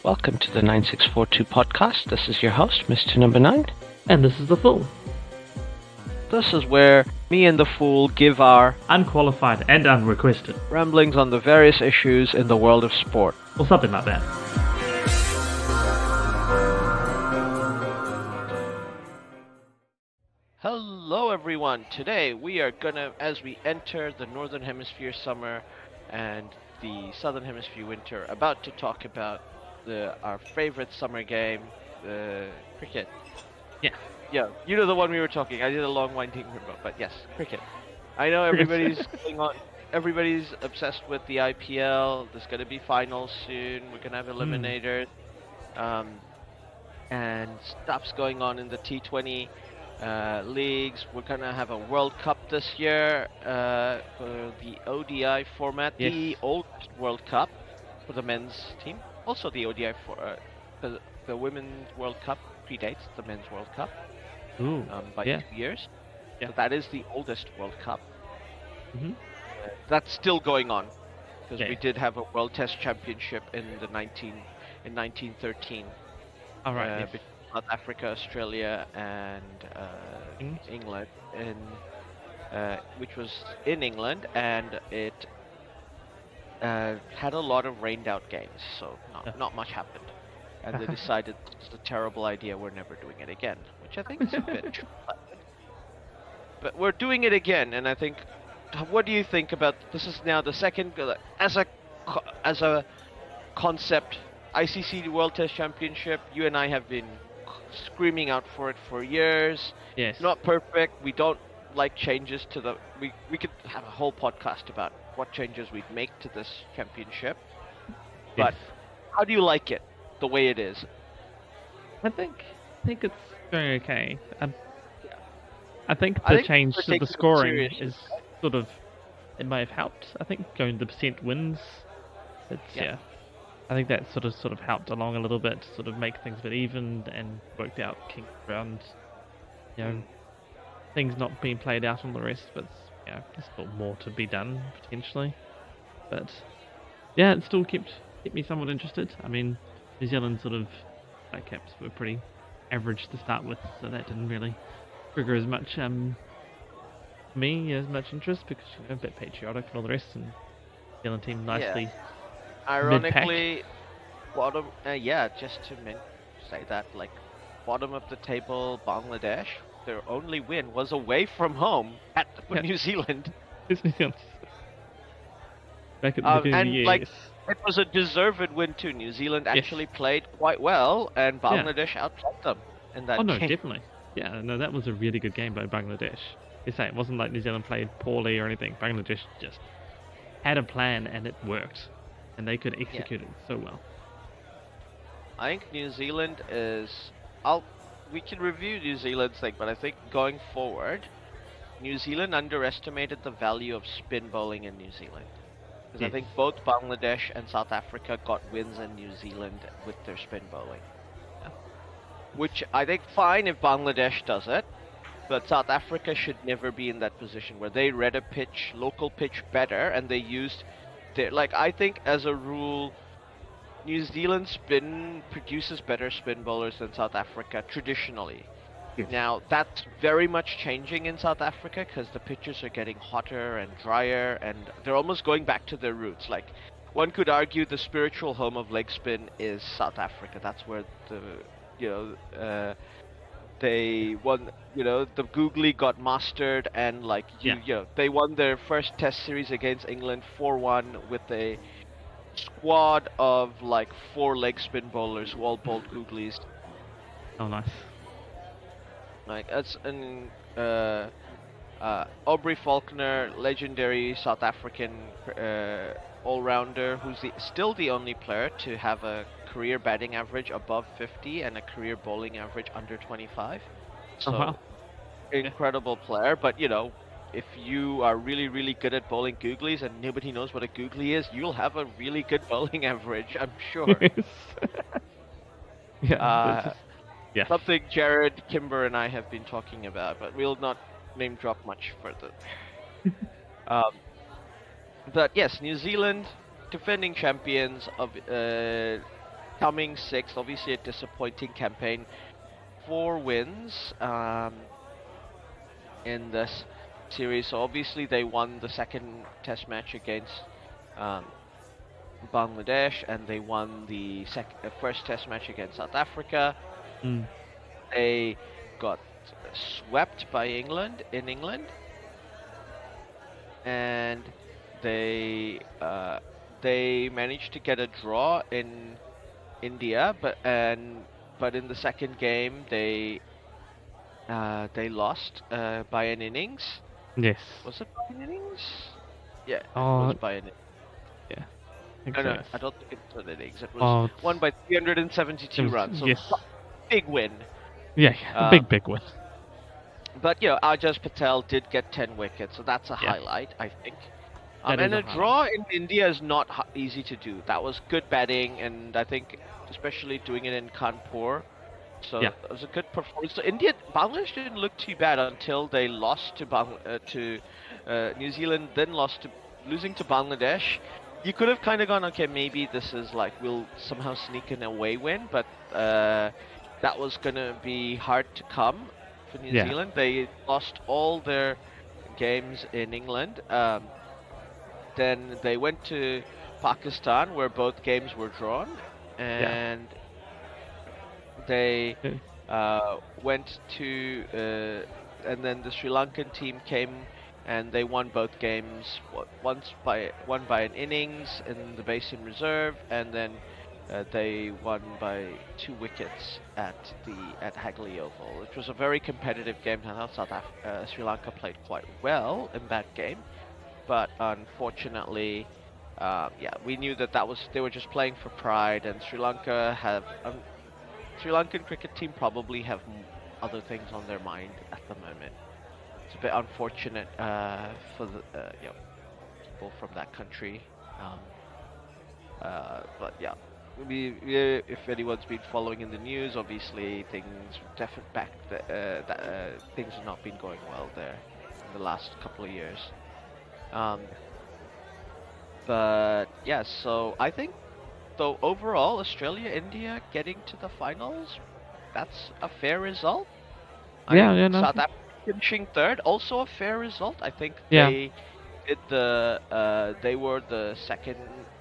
Welcome to the 9642 podcast. This is your host, MrNumberNine. And this is The Fool. This is where me and The Fool give our Unqualified and unrequested. ramblings on the various issues in the world of sport. Or something like that. Hello everyone. Today we are gonna, as we enter the Northern Hemisphere summer and the Southern Hemisphere winter, about to talk about our favorite summer game, cricket. Yeah. Yeah, you know the one we were talking. I did a long winding river, but yes, cricket. I know everybody's everybody's obsessed with the IPL. There's gonna be finals soon. We're gonna have eliminators, and stuff's going on in the T20 leagues. We're gonna have a World Cup this year for the ODI format, the old World Cup for the men's team. Also, the ODI for the women's World Cup predates the men's World Cup by 2 years. Yeah. So that is the oldest World Cup. Mm-hmm. That's still going on because we did have a World Test Championship in 1913. All right. Between South Africa, Australia, and England, which was in England, and it had a lot of rained-out games, so not much happened. And they decided it's a terrible idea, we're never doing it again, which I think is a bit true. But we're doing it again, and I think, what do you think about, this is now the second, as a concept, ICC World Test Championship, you and I have been screaming out for it for years. Yes. Not perfect, we don't like changes to the, we could have a whole podcast about what changes we'd make to this championship. But how do you like it, the way it is? I think it's going okay. I think the change to the scoring is sort of, it may have helped. I think going to the percent wins, I think that sort of helped along a little bit, sort of make things a bit even and worked out around, things not being played out on the rest, but there's still more to be done potentially. But yeah, it still kept me somewhat interested. I mean, New Zealand sort of Black Caps were pretty average to start with, so that didn't really trigger as much as much interest because a bit patriotic and all the rest, and New Zealand team nicely. Ironically, bottom. Just to say that, like, bottom of the table, Bangladesh. Their only win was away from home at New Zealand. Back at the beginning of the year. It was a deserved win too. New Zealand actually played quite well, and Bangladesh outplayed them in that game. Definitely. Yeah, no, that was a really good game by Bangladesh. They say it wasn't like New Zealand played poorly or anything. Bangladesh just had a plan and it worked, and they could execute it so well. I think New Zealand is. We can review New Zealand's thing, but I think going forward, New Zealand underestimated the value of spin bowling in New Zealand. Because I think both Bangladesh and South Africa got wins in New Zealand with their spin bowling. Yeah. Which I think fine if Bangladesh does it, but South Africa should never be in that position where they read a local pitch better, and they used I think as a rule, New Zealand spin produces better spin bowlers than South Africa traditionally. Yes. Now that's very much changing in South Africa because the pitches are getting hotter and drier, and they're almost going back to their roots. Like, one could argue the spiritual home of leg spin is South Africa. That's where they won. The googly got mastered, and they won their first Test series against England 4-1 with a squad of 4 leg spin bowlers who all bowled googlies. Oh, nice. That's an Aubrey Faulkner, legendary South African all-rounder, who's still the only player to have a career batting average above 50 and a career bowling average under 25. So, incredible player. But if you are really, really good at bowling googlies and nobody knows what a googly is, you'll have a really good bowling average, I'm sure. Something Jared, Kimber, and I have been talking about, but we'll not name drop much further. But yes, New Zealand, defending champions of coming sixth. Obviously, a disappointing campaign. 4 wins in this series. So obviously, they won the second Test match against um, Bangladesh, and they won the first Test match against South Africa. Mm. They got swept by England in England, and they managed to get a draw in India, but in the second game they lost by an innings. Yes. Was it by an innings? Yeah, it was Oh, by an. yeah. I think No, so. no, Yes. I don't think it was an innings. It was Oh, won by it 372 was, runs. So yes. big win. Yeah, a Um, big win. but Ajaz Patel did get 10 wickets, so that's a Yeah. highlight, I think. That And is a a highlight. draw in India is not easy to do. That was good batting, and I think especially doing it in Kanpur. So Yeah. it was a good performance. So Bangladesh didn't look too bad until they lost to New Zealand, then losing to Bangladesh. You could have kind of gone, okay, maybe this is like we'll somehow sneak an away win, but that was gonna be hard to come for New Yeah. Zealand. They lost all their games in England. Then they went to Pakistan, where both games were drawn, Yeah. and they Okay. went to, and then the Sri Lankan team came and they won both games. One by an innings in the Basin Reserve, and then they won by 2 wickets at Hagley Oval. It was a very competitive game. I thought Sri Lanka played quite well in that game, but unfortunately, yeah, we knew that they were just playing for pride, and Sri Lankan cricket team probably have other things on their mind at the moment. It's a bit unfortunate for the people from that country. Um, but yeah, if anyone's been following in the news, obviously things have not been going well there in the last couple of years. Um, but yeah, so I think though overall Australia India getting to the finals, that's a fair result. I Yeah. think Yeah. No. South Africa finishing third, also a fair result. I think Yeah. they were the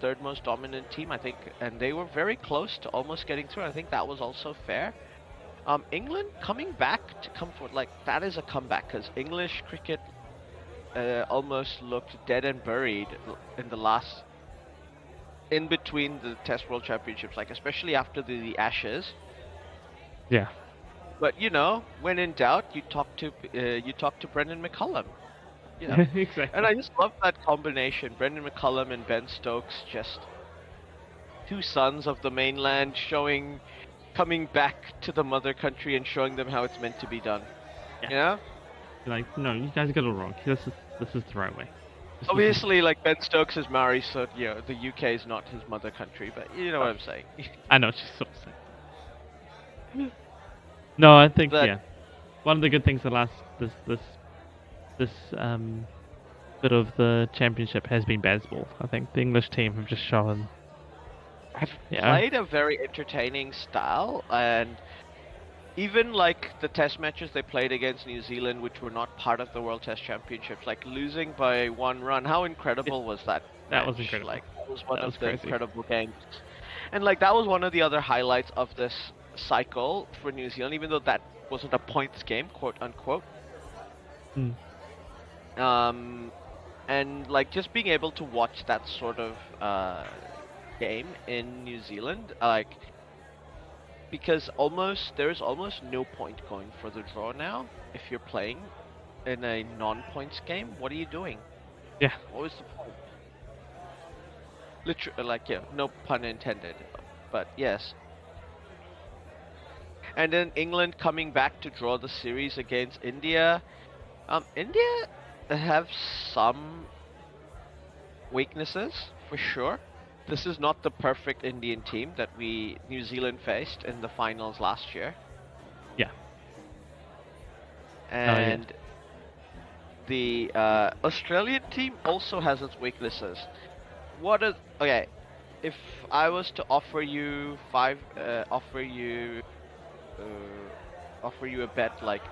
third most dominant team, I think, and they were very close to almost getting through. I think that was also fair. England coming back to come forward, like that is a comeback because English cricket almost looked dead and buried in the last, in between the Test World Championships, like especially after the Ashes. Yeah. But when in doubt, you talk to Brendan McCullum. Exactly. And I just love that combination, Brendan McCullum and Ben Stokes, just two sons of the mainland, coming back to the mother country and showing them how it's meant to be done. Yeah. You know? Like, no, you guys got it wrong. This is the right way. Obviously, like Ben Stokes is Maori, so the UK is not his mother country, but you know what I'm saying. I know what you're sort of saying. No, I think But yeah. One of the good things the last this bit of the championship has been baseball. I think the English team have just shown. have Yeah. played a very entertaining style, and even like the test matches they played against New Zealand, which were not part of the World Test Championships, like losing by 1 run, how incredible was that That was match? incredible. Like that was one That of was the crazy. incredible games, and like that was one of the other highlights of this cycle for New Zealand, even though that wasn't a points game, quote unquote. Mm. And like just being able to watch that sort of game in New Zealand, like because there's almost no point going for the draw now if you're playing in a non-points game. What are you doing? Yeah. What was the point? Literally, like no pun intended, but yes. And then England coming back to draw the series against India. India have some weaknesses for sure. This is not the perfect Indian team that New Zealand faced in the finals last year. Yeah. And the Australian team also has its weaknesses. Okay? if I was to offer you a bet, like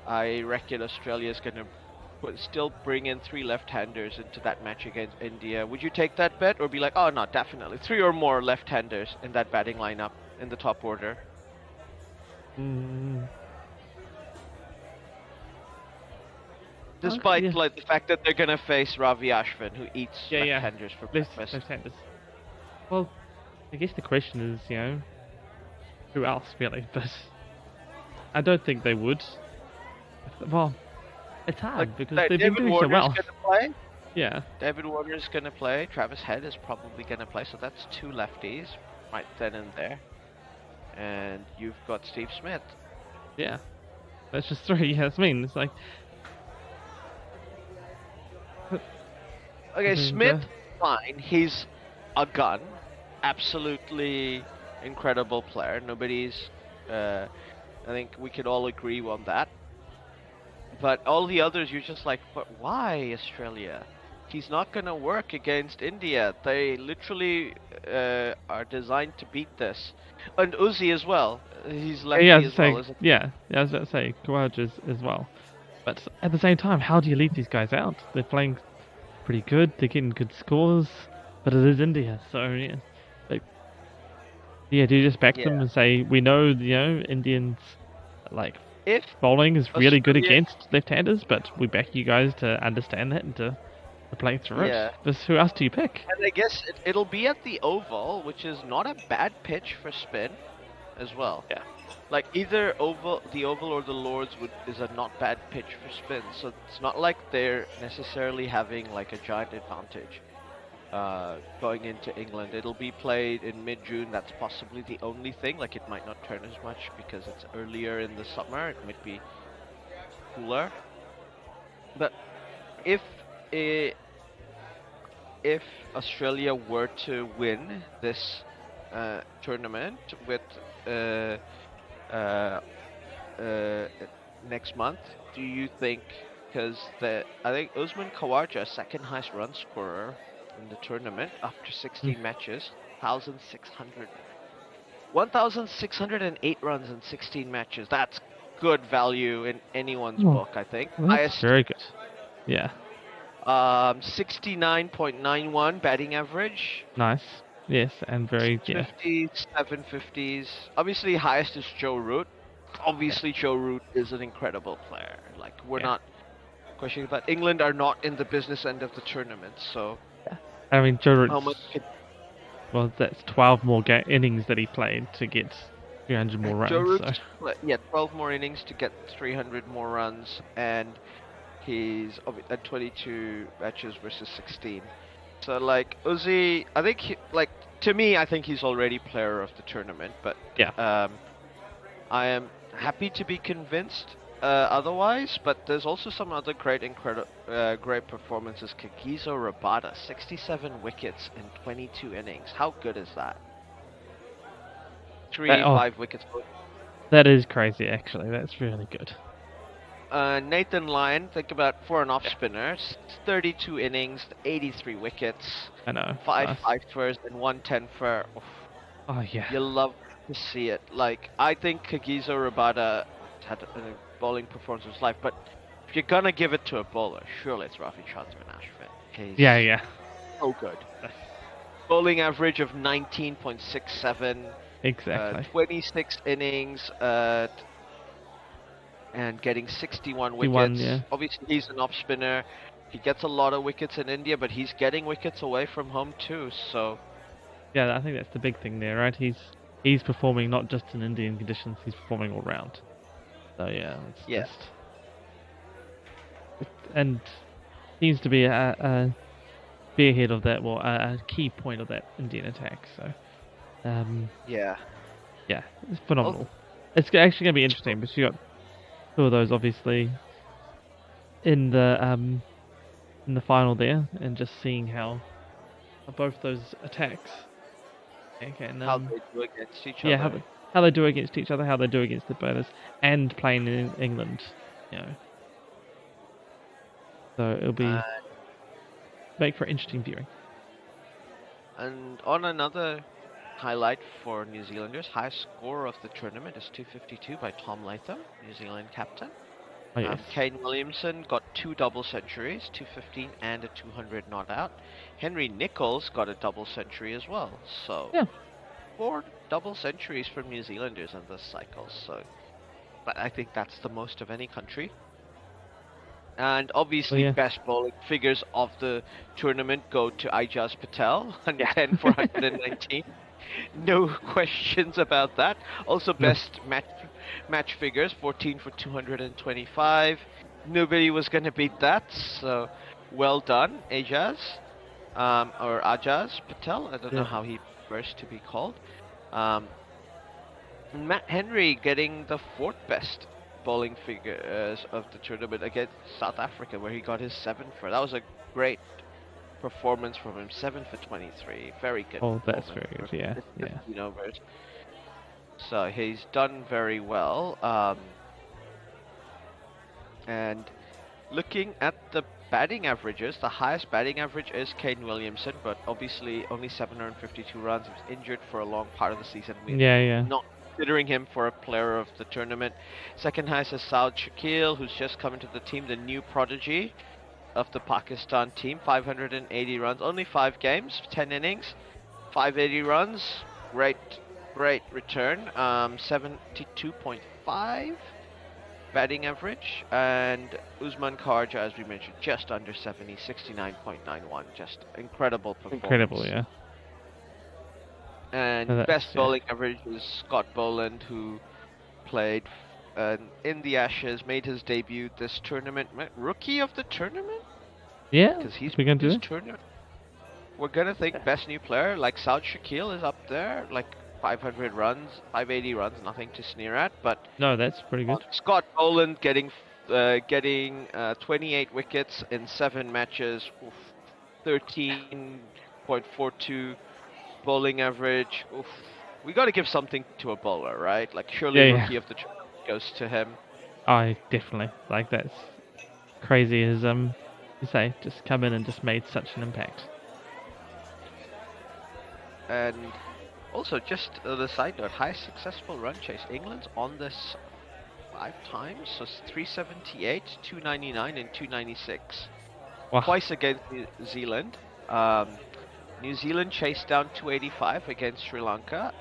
I reckon Australia's gonna still bring in 3 left-handers into that match against India. Would you take that bet, or be like, oh no, definitely 3 or more left-handers in that batting lineup in the top order? Mm. Despite Yeah. like the fact that they're gonna face Ravi Ashwin, who eats left-handers for breakfast. Left-handers. Well, I guess the question is, who else really? But I don't think they would. Well, it's hard Like because they've been David doing so Warner's well. gonna play. Yeah. David Warner's gonna play. Travis Head is probably gonna play. So that's 2 lefties right then and there. And you've got Steve Smith. Yeah. That's just 3. Yeah, that's mean. It's like. Okay, Smith, fine. He's a gun. Absolutely incredible player. Nobody's. I think we could all agree on that. But all the others, you're just like, but why Australia? He's not gonna work against India. They literally are designed to beat this. And Uzi as well. He's lefty as well, isn't he? Yeah, I was about to say, Kawaj as well. But at the same time, how do you leave these guys out? They're playing pretty good, they're getting good scores, but it is India, so yeah. Do you just back them and say, we know, Indians, like, if bowling is really good against left-handers, but we back you guys to understand that and to play through it. But who else do you pick? And I guess it'll be at the Oval, which is not a bad pitch for spin as well. Yeah. Like either the Oval or the Lords is a not bad pitch for spin, so it's not like they're necessarily having like a giant advantage going into England. It'll be played in mid-June. That's possibly the only thing. Like it might not turn as much because it's earlier in the summer. It might be cooler. But if Australia were to win this tournament with next month, do you think? Because I think Usman Khawaja, second highest run scorer in the tournament after 16 matches, 1,608 runs in 16 matches. That's good value in anyone's book, I think. That's very good. Yeah. 69.91 batting average. Nice. Yes, and very 50s, 750s. Obviously, highest is Joe Root. Obviously, Joe Root is an incredible player. Like we're not questioning, but England are not in the business end of the tournament, so. Yeah. I mean, Joe Root. Well, that's 12 more innings that he played to get 300 more runs. Joe Root, so. 12 more innings to get 300 more runs, and he's at 22 matches versus 16. So like Uzi, I think to me, I think he's already player of the tournament. But I am happy to be convinced otherwise. But there's also some other great performances. Kagiso Rabada, 67 wickets in 22 innings. How good is that? 5 wickets. That is crazy, actually. That's really good. Nathan Lyon, think about for an off-spinner, 32 innings, 83 wickets. I know. 5 5-fers and 1 10-fer. Oh, yeah. You love to see it. Like, I think Kagiso Rabada had a bowling performance of his life, but if you're gonna give it to a bowler, surely it's Ravi Ashwin. Yeah. So good. Bowling average of 19.67. Exactly. 26 innings, and getting 61 wickets. Obviously, he's an off-spinner. He gets a lot of wickets in India, but he's getting wickets away from home too, so. Yeah, I think that's the big thing there, right? He's performing not just in Indian conditions, he's performing all round. So yeah, it's just... And seems to be a spearhead of that, a key point of that Indian attack, so... Yeah, it's phenomenal. It's actually going to be interesting, because you got 2 of those obviously in the final there, and just seeing how both those attacks how they do against each other. How they do against each other, how they do against the bowlers, and playing in England, So it'll be make for interesting viewing. And on another highlight for New Zealanders, highest score of the tournament is 252 by Tom Latham, New Zealand captain. Oh, yes. Kane Williamson got 2 double centuries, 215 and a 200 not out. Henry Nicholls got a double century as well. So yeah, 4 double centuries from New Zealanders in this cycle. So, but I think that's the most of any country. And obviously, best bowling figures of the tournament go to Ijaz Patel, 110 for 119. No questions about that. Also, best match figures, 14 for 225. Nobody was going to beat that, so well done, Ijaz, or Ajaz Patel. I don't know how he prefers to be called. Matt Henry getting the 4th best bowling figures of the tournament against South Africa, where he got his 7 for. That was a great performance from him. 7 for 23, very good. Oh, that's very good. Yeah. Overs. So he's done very well. And looking at the batting averages, the highest batting average is Kane Williamson, but obviously only 752 runs. He was injured for a long part of the season. Not considering him for a player of the tournament. Second highest is Saud Shakil, who's just come into the team, the new prodigy of the Pakistan team. 580 runs, only 5 games, 10 innings, 580 runs. Great return. 72.5 batting average, and Usman Kharja, as we mentioned, just under 70, 69.91. Just incredible performance. Incredible, yeah. And best bowling average is Scott Boland, who played in the Ashes, made his debut this tournament. Rookie of the tournament? Yeah, because he's we're gonna do it. tournament. We're gonna think best new player, like Saud Shakil is up there, like 500 runs, 580 runs, nothing to sneer at. But no, that's pretty good. Scott Boland getting 28 wickets in 7 matches, 13.42 bowling average. Oof. We got to give something to a bowler, right? Like surely rookie of the tournament goes to him. Definitely. Like that's crazy as you say, just come in and just made such an impact. And also, just the side note, highest successful run chase. England's on this 5 times, so 378, 299, and 296. Wow. Twice against New Zealand. New Zealand chased down 285 against Sri Lanka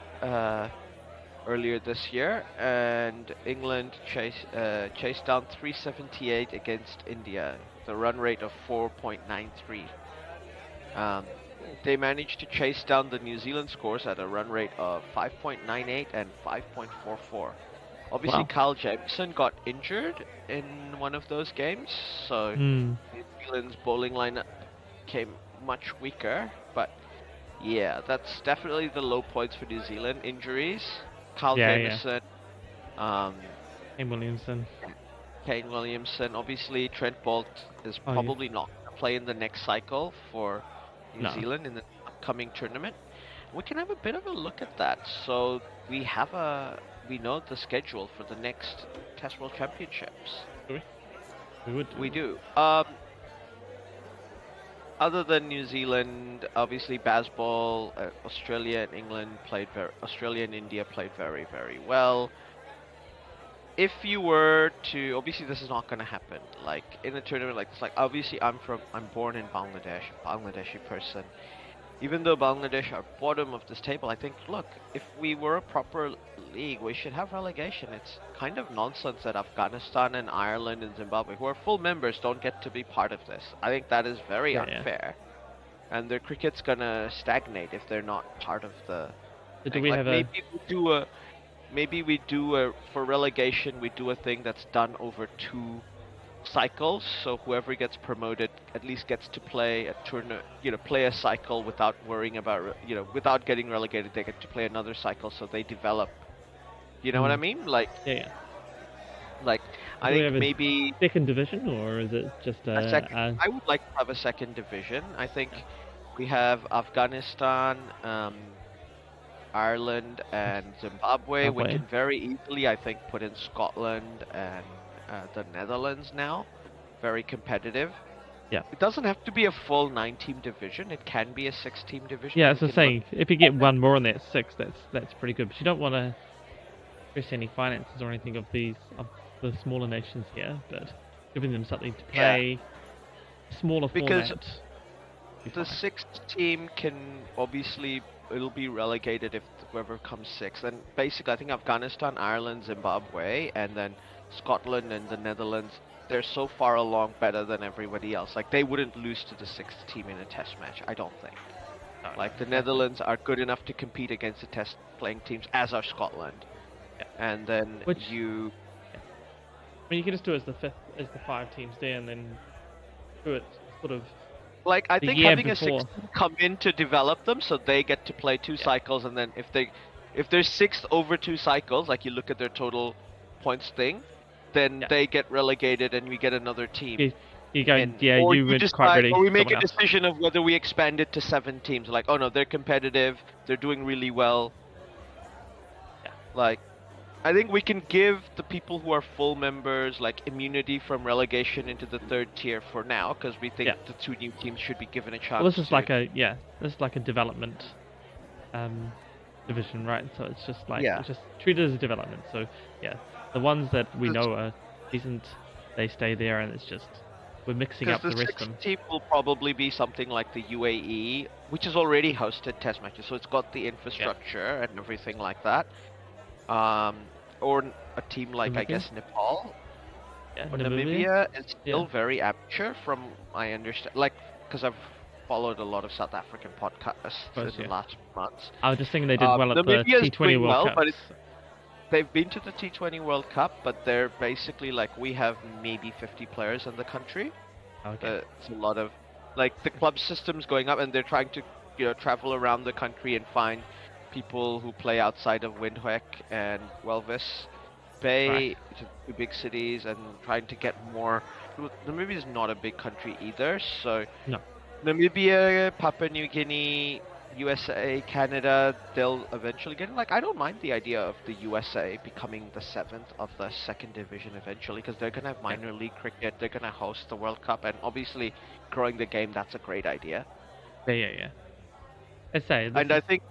earlier this year, and England chased down 378 against India, the run rate of 4.93. They managed to chase down the New Zealand scores at a run rate of 5.98 and 5.44. Obviously, Kyle Jamieson got injured in one of those games, so New Zealand's bowling lineup came much weaker. But yeah, that's definitely the low points for New Zealand. Injuries, Kyle Jamieson, Kane Williamson. Obviously, Trent Boult is probably not going to play in the next cycle for New Zealand in the upcoming tournament. We can have a bit of a look at that. So we know the schedule for the next Test World Championships. We do. Other than New Zealand, obviously Bazball, Australia and England Australia and India played very, very well. If you were to, obviously this is not going to happen, like in a tournament like this, like obviously I'm born in Bangladesh, Bangladeshi person. Even though Bangladesh are bottom of this table, I think, look, if we were a proper league, we should have relegation. It's kind of nonsense that Afghanistan and Ireland and Zimbabwe, who are full members, don't get to be part of this. I think that is very unfair. And their cricket's gonna stagnate if they're not part of the... Maybe we do for relegation, we do a thing that's done over 2 cycles, so whoever gets promoted at least gets to play a tournament, play a cycle without worrying about, without getting relegated. They get to play another cycle, so they develop. You know what I mean? Like, like I think maybe second division, or is it just a second? I would like to have a second division. I think we have Afghanistan, Ireland, and Zimbabwe. We can very easily, I think, put in Scotland and the Netherlands now. Very competitive. Yeah. It doesn't have to be a full 9-team division. It can be a 6-team division. Yeah, And as I was we can look saying, if you get one more in that 6, that's pretty good. But you don't want to stress any finances or anything of the smaller nations here, but giving them something to play, smaller because format, be the fine. 6th team can obviously it'll be relegated if whoever comes 6th. And basically, I think Afghanistan, Ireland, Zimbabwe, and then Scotland and the Netherlands. They're so far along better than everybody else. Like they wouldn't lose to the 6th team in a test match. I don't think. No, Like the exactly. Netherlands are good enough to compete against the test playing teams, as are Scotland. Yeah. And then Which you yeah. I mean, you can just do it as the 5 teams there, and then do it sort of like I the think year having a before. 6th come in to develop them so they get to play 2 Yeah. cycles, and then if they're 6th over 2 cycles, like you look at their total points thing, then Yeah. they get relegated and we get another team. You go, And yeah, or you you weren't quite decide, ready, or we make someone a else. decision of whether we expand it to 7 teams. Like, oh no, they're competitive, they're doing really well. Yeah. Like, I think we can give the people who are full members like immunity from relegation into the 3rd tier for now, because we think Yeah. the 2 new teams should be given a chance Well, this is to. this is like a development division, right? So it's just like Yeah. it's just treated as a development. So yeah, the ones that we Because know are decent, they stay there, and it's just we're mixing up the the rest of 6th them. team will probably be something like the UAE, which has already hosted test matches, so it's got the infrastructure and everything like that. Or a team like, I Namibia? guess, Nepal. Yeah, Or Namibia? Namibia is Yeah. still very amateur from I understand, like, because I've followed a lot of South African podcasts Course, in the yeah. last months. I was just thinking they did well at the Namibia is T20 doing World well, Cup. but they've been to the T20 World Cup, but they're basically like, we have maybe 50 players in the country. Okay. It's a lot of, like, the club system's going up, and they're trying to, travel around the country and find people who play outside of Windhoek and Walvis Right. Bay, which are 2 big cities, and trying to get more. Namibia is not a big country either, so No. Namibia, Papua New Guinea, USA, Canada, they'll eventually get it. Like, I don't mind the idea of the USA becoming the 7th of the 2nd division eventually, because they're going to have Yeah. minor league cricket, they're going to host the World Cup, and obviously growing the game, that's a great idea. Yeah. I'd say this And is I think,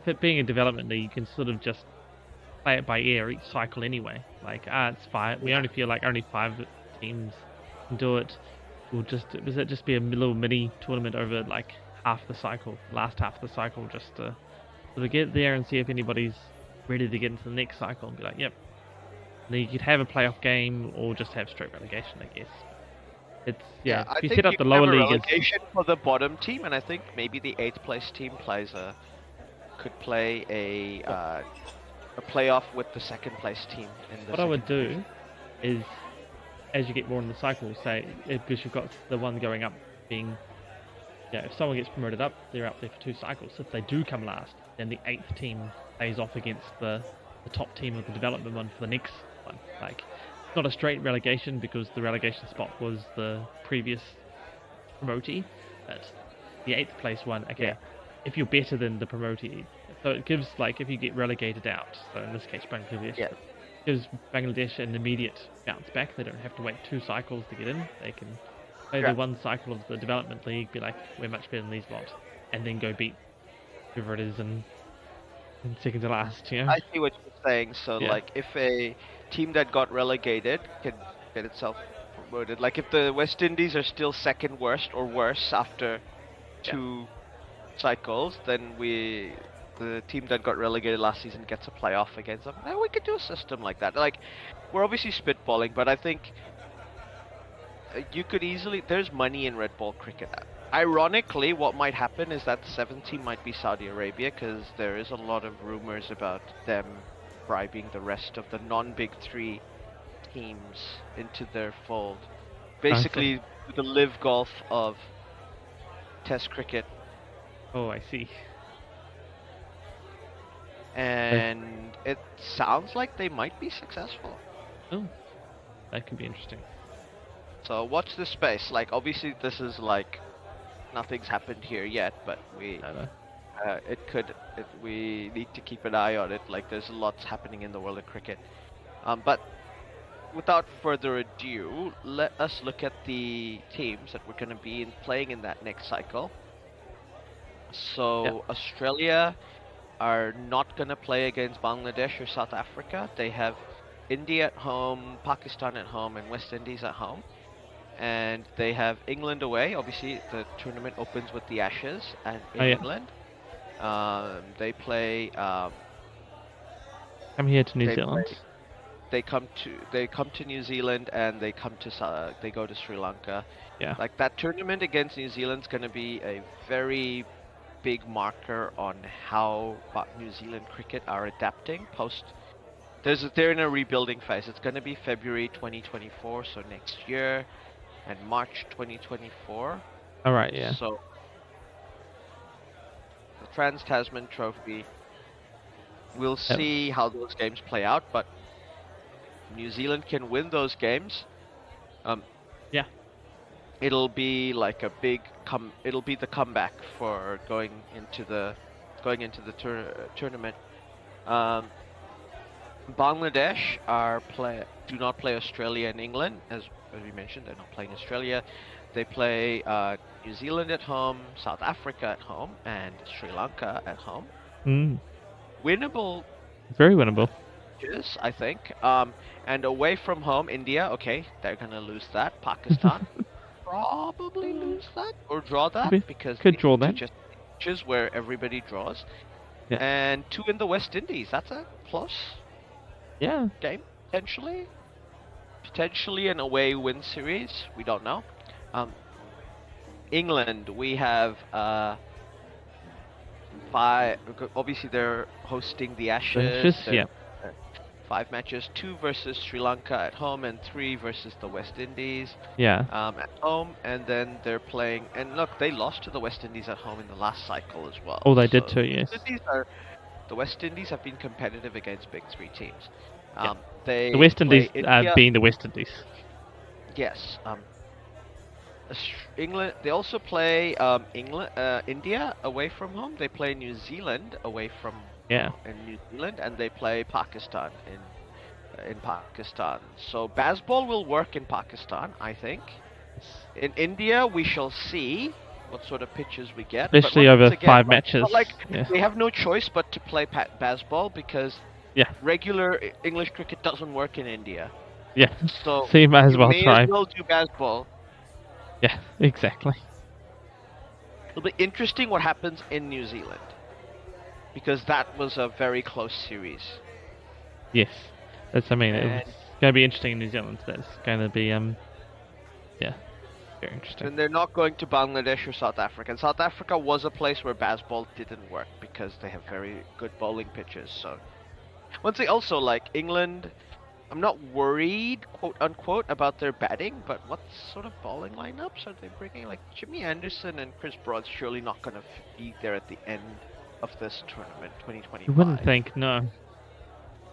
if it being a development league, you can sort of just play it by ear each cycle anyway. Like, it's 5. We only feel like only 5 teams can do it. Does it just be a little mini tournament over like half the cycle, last half of the cycle, just to sort of get there and see if anybody's ready to get into the next cycle and be like, yep. And then you could have a playoff game or just have straight relegation, I guess. It's I if you think set up you the can have lower a league as relegation for the bottom team, and I think maybe the 8th place team could play a playoff with the 2nd place team in the what I would second do is as you get more in the cycle, say because you've got the one going up being if someone gets promoted up, they're up there for 2 cycles. If they do come last, then the 8th team plays off against the top team of the development one for the next one. Like, it's not a straight relegation because the relegation spot was the previous promotee, but the 8th place one, okay, if you're better than the promotee, so it gives, like, if you get relegated out, so in this case Bangladesh, it gives Bangladesh an immediate bounce back. They don't have to wait 2 cycles to get in. They can play the 1 cycle of the development league, be like, we're much better than these lot, and then go beat whoever it is in second to last, I see what you're saying. So, Yeah. like, if a team that got relegated can get itself promoted, like if the West Indies are still second worst or worse after 2 cycles, then the team that got relegated last season gets a playoff against them. Now we could do a system like that. Like, we're obviously spitballing, but I think you could easily. There's money in red ball cricket. Ironically, what might happen is that the 7th team might be Saudi Arabia, because there is a lot of rumors about them bribing the rest of the non-big 3 teams into their fold. Basically, the live golf of Test cricket. Oh, I see. And it sounds like they might be successful. Oh, that could be interesting. So watch this space. Like, obviously this is like nothing's happened here yet, but we need to keep an eye on it. Like, there's lots happening in the world of cricket. But without further ado, let us look at the teams that we're going to be playing in that next cycle. So Australia are not going to play against Bangladesh or South Africa. They have India at home, Pakistan at home, and West Indies at home. And they have England away. Obviously, the tournament opens with the Ashes in England. They play. Come here to New Zealand. They come to New Zealand, and they go to Sri Lanka. Yeah. Like, that tournament against New Zealand's going to be a very big marker on how New Zealand cricket are adapting post. They're in a rebuilding phase. It's going to be February 2024, so next year, and March 2024. All right, yeah. So the Trans-Tasman Trophy. We'll see how those games play out, but New Zealand can win those games. Yeah. It'll be like a big it'll be the comeback for going into the tournament. Bangladesh do not play Australia and England, as we mentioned. They're not playing Australia. They play New Zealand at home, South Africa at home, and Sri Lanka at home. Winnable. Very winnable. Yes, I think. And away from home, India. Okay, they're gonna lose that. Pakistan probably lose that or draw that, because could draw that. Just where everybody draws. Yeah. And 2 in the West Indies. That's a plus. Yeah. Game potentially an away win series. We don't know. England, we have 5. Obviously, they're hosting the Ashes. 5 matches: 2 versus Sri Lanka at home, and 3 versus the West Indies. Yeah. At home, and then they're playing. And look, they lost to the West Indies at home in the last cycle as well. Oh, they did too. Yes. The West Indies have been competitive against big 3 teams. The West Indies being the West Indies. Yes. England. They also play India away from home. They play New Zealand away from in New Zealand, and they play Pakistan in Pakistan. So baseball will work in Pakistan, I think. In India, we shall see what sort of pitches we get. Especially over 5 matches. They have no choice but to play baseball, because regular English cricket doesn't work in India. Yeah. So you might as well try. As well do baseball. Yeah, exactly. It'll be interesting what happens in New Zealand, because that was a very close series. Yes. It's going to be interesting in New Zealand. That's going to be, very interesting. And they're not going to Bangladesh or South Africa. And South Africa was a place where baseball didn't work, because they have very good bowling pitches. So, also, like, England, I'm not worried, quote unquote, about their batting, but what sort of bowling lineups are they bringing? Like, Jimmy Anderson and Chris Broad's surely not going to be there at the end of this tournament, 2025. You wouldn't think, no.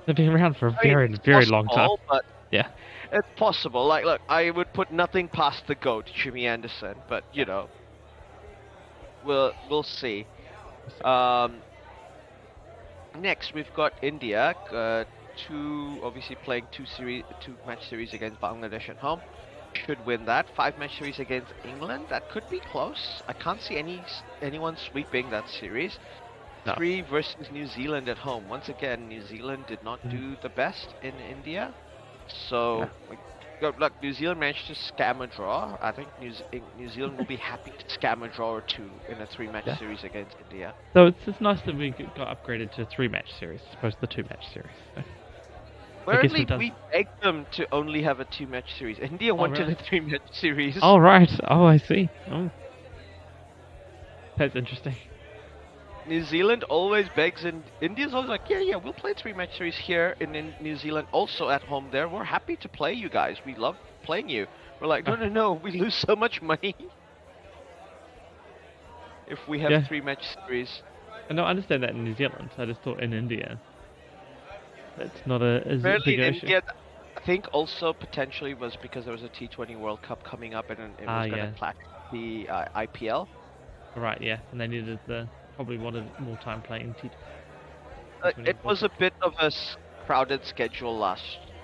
They've been around for a very long time. But yeah, it's possible. Like, look, I would put nothing past the GOAT, Jimmy Anderson, but we'll see. Next, we've got India. Obviously playing 2-match series against Bangladesh at home. Should win that. 5-match series against England. That could be close. I can't see anyone sweeping that series. No. 3 versus New Zealand at home. Once again, New Zealand did not do the best in India. So, look, New Zealand managed to scam a draw. I think New Zealand will be happy to scam a draw or 2 in a 3-match series against India. So it's nice that we got upgraded to a 3-match series as opposed to the 2-match series. So. Apparently, we begged them to only have a 2-match series. India wanted a 3-match series. Oh, right. Oh, I see. Oh. That's interesting. New Zealand always begs, and India's always like, yeah, we'll play 3-match series here in New Zealand, also at home there. We're happy to play you guys. We love playing you. We're like, no, we lose so much money if we have 3-match series. No, I understand that in New Zealand. I just thought in India, that's not as big an issue. India, I think also potentially was because there was a T20 World Cup coming up, and it was going to clash the IPL. Right, yeah, and they needed probably wanted more time playing T20. It was a bit of a crowded schedule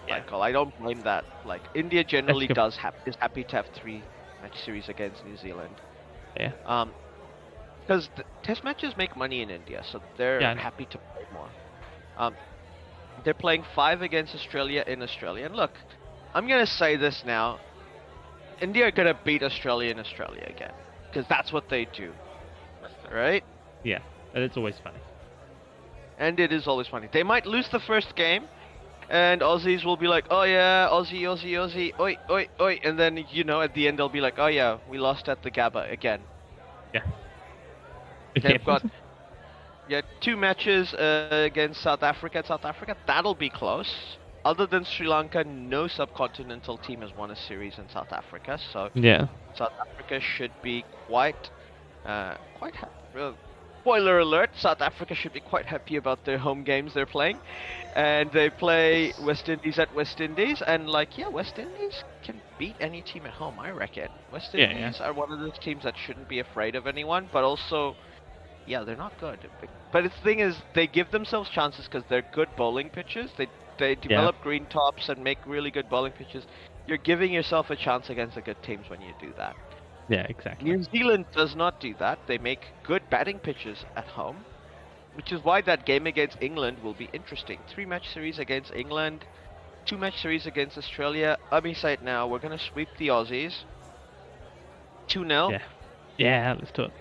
cycle. I don't blame that. Like India generally is happy to have 3-match series against New Zealand. Yeah. Because test matches make money in India, so they're happy to play more. They're playing 5 against Australia in Australia. And look, I'm gonna say this now. India are gonna beat Australia in Australia again, because that's what they do, right? Yeah, and it's always funny. And it is always funny. They might lose the first game, and Aussies will be like, oh yeah, Aussie, Aussie, Aussie, oi, oi, oi. And then, at the end they'll be like, oh yeah, we lost at the Gabba again. Yeah. They've got 2 matches against South Africa. South Africa, that'll be close. Other than Sri Lanka, no subcontinental team has won a series in South Africa. So South Africa should be quite spoiler alert, South Africa should be quite happy about their home games they're playing. And they play West Indies at West Indies, and West Indies can beat any team at home, I reckon. West Indies are one of those teams that shouldn't be afraid of anyone, but also, they're not good. But the thing is, they give themselves chances because they're good bowling pitches. They develop green tops and make really good bowling pitches. You're giving yourself a chance against the good teams when you do that. Yeah, exactly. New Zealand does not do that. They make good batting pitches at home, which is why that game against England will be interesting. 3-match series against England, 2-match series against Australia. Let me say it now, we're going to sweep the Aussies. 2-0. Yeah, let's do it.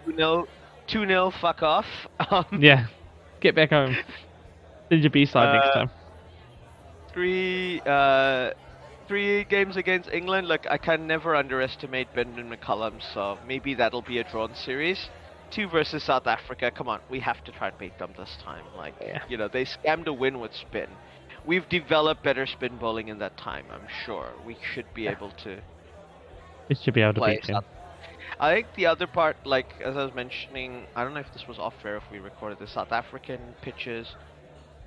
2-0, fuck off. Yeah, get back home. Send your B-side next time. 3 games against England. Look, I can never underestimate Brendan McCullum, so maybe that'll be a drawn series. 2 versus South Africa. Come on, we have to try and beat them this time. They scammed a win with spin. We've developed better spin bowling in that time, I'm sure. We should be able to. We should be able to beat them. I think the other part, as I was mentioning, I don't know if this was off air if we recorded the South African pitches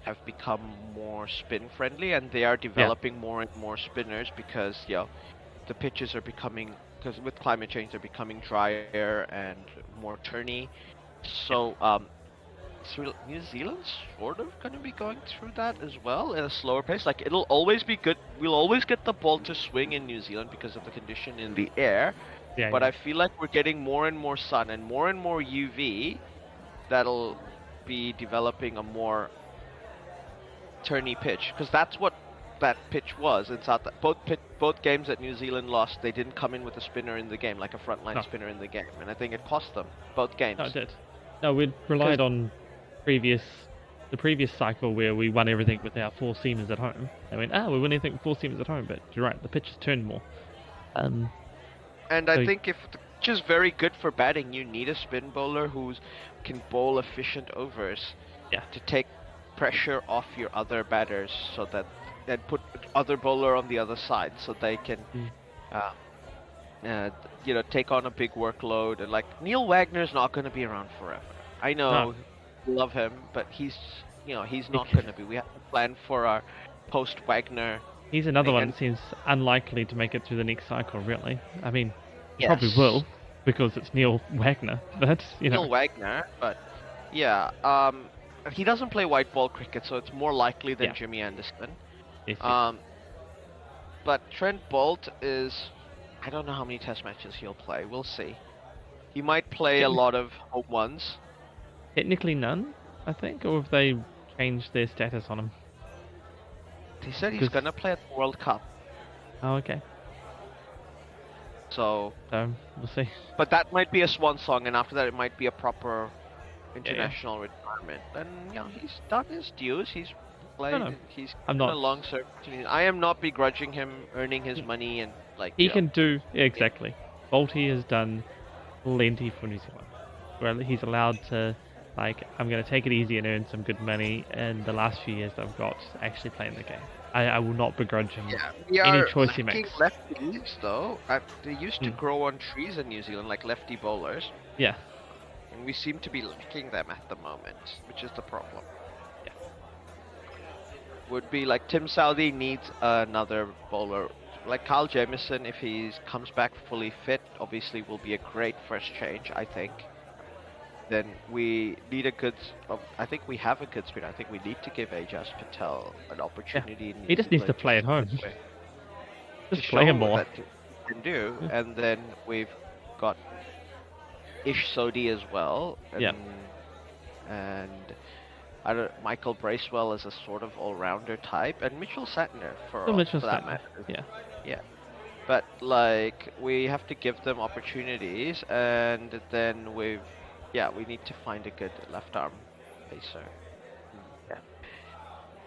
have become more spin friendly, and they are developing more and more spinners because the pitches are becoming, because with climate change they're becoming drier and more turny. So New Zealand's sort of going to be going through that as well at a slower pace. It'll always be good. We'll always get the ball to swing in New Zealand because of the condition in the air. But I feel like we're getting more and more sun and more UV that'll be developing a more turny pitch, because that's what that pitch was. It's both games that New Zealand lost, they didn't come in with a spinner in the game, like a frontline spinner in the game, and I think it cost them both games. No, it did. No, we relied on the previous cycle where we won everything with our 4 seamers at home. They went, we win everything with 4 seamers at home, but you're right, the pitch has turned more. And I think if the pitch is very good for batting, you need a spin bowler who can bowl efficient overs to take pressure off your other batters, so that then put other bowler on the other side so they can take on a big workload. And Neil Wagner's not going to be around forever. I know, love him, but he's not going to be. We have to plan for our post Wagner. He's another one that seems unlikely to make it through the next cycle, really. I mean, he probably will, because it's Neil Wagner. But Neil Wagner, but he doesn't play white ball cricket, so it's more likely than Jimmy Anderson. But Trent Boult is, I don't know how many test matches he'll play. We'll see. He might play a lot of home ones. Technically none, I think, or have they changed their status on him? He said he's gonna play at the World Cup. Oh, okay. So we'll see. But that might be a swan song, and after that it might be a proper international retirement. And he's done his dues. He's played. He's a long service. I am not begrudging him earning his money and he can do exactly. Bolty has done plenty for New Zealand. Where he's allowed to I'm going to take it easy and earn some good money in the last few years that I've got actually playing the game. I will not begrudge him any choice he makes. Lefties, though. They used to grow on trees in New Zealand, like lefty bowlers. Yeah. And we seem to be lacking them at the moment, which is the problem. Yeah. Would be Tim Southee needs another bowler. Kyle Jamieson, if he comes back fully fit, obviously will be a great first change, I think. then we need a good. I think we have a good spinner. I think we need to give Ajaz Patel an opportunity in New He just needs to Zealand play at home. to Just play show him more. that he can do. And then we've got Ish Sodhi as well. And Michael Bracewell is a sort of all-rounder type, and Mitchell Santner for that matter. Yeah. But like we have to give them opportunities, and then we need to find a good left arm pacer. Yeah.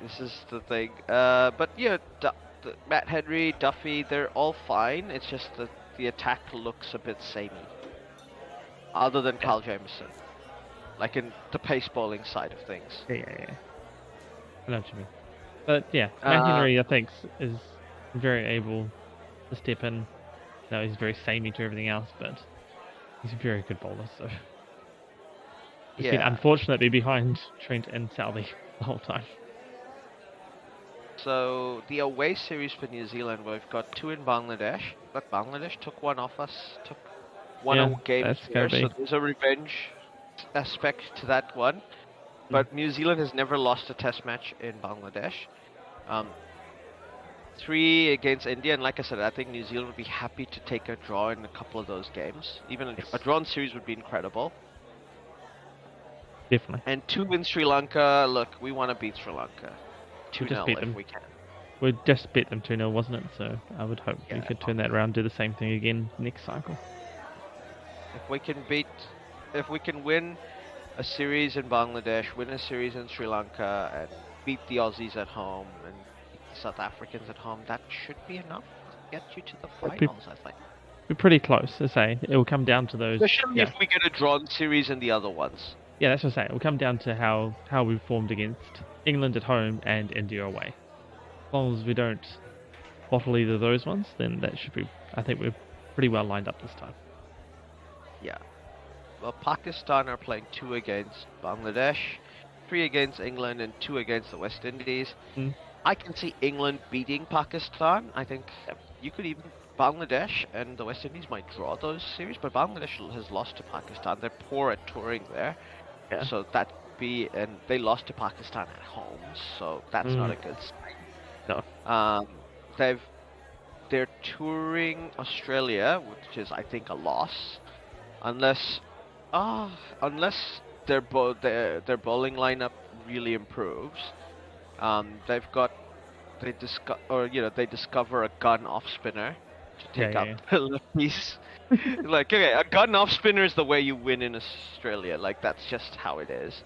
This is the thing. But yeah, Matt Henry, Duffy, they're all fine. It's just that the attack looks a bit samey. Other than Carl Jameson, like in the pace bowling side of things. Yeah. I know what you mean. But yeah, Matt Henry, I think, is very able to step in. No, he's very samey to everything else, but he's a very good bowler, so he's been unfortunately behind Trent and Southey the whole time. So the away series for New Zealand, we've got 2 in Bangladesh, but Bangladesh took 1 off us, took 1 game here, so there's a revenge aspect to that one. But New Zealand has never lost a test match in Bangladesh. 3 against India, and like I said, I think New Zealand would be happy to take a draw in a couple of those games. Even a drawn series would be incredible. Definitely. And 2 in Sri Lanka. Look, we want to beat Sri Lanka. 2-0 if we can. We just beat them 2-0, wasn't it? So I would hope we could turn that around, do the same thing again next cycle. If we can win a series in Bangladesh, win a series in Sri Lanka, and beat the Aussies at home and beat the South Africans at home, that should be enough to get you to the finals, I think. We're pretty close, to say. It will come down to those. Especially if we get a drawn series in the other ones. Yeah, that's what I'm saying. It will come down to how we formed against England at home and India away. As long as we don't bottle either of those ones, then that should be. I think we're pretty well lined up this time. Yeah. Well, Pakistan are playing 2 against Bangladesh, 3 against England, and 2 against the West Indies. I can see England beating Pakistan. I think you could even Bangladesh and the West Indies might draw those series, but Bangladesh has lost to Pakistan. They're poor at touring there, so that could be, and they lost to Pakistan at home, so that's not a good sign. No. They're touring Australia, which is I think a loss, unless their bowling lineup really improves. They discover a gun off spinner to take out the lefties. Like, a gun off spinner is the way you win in Australia. Like, that's just how it is.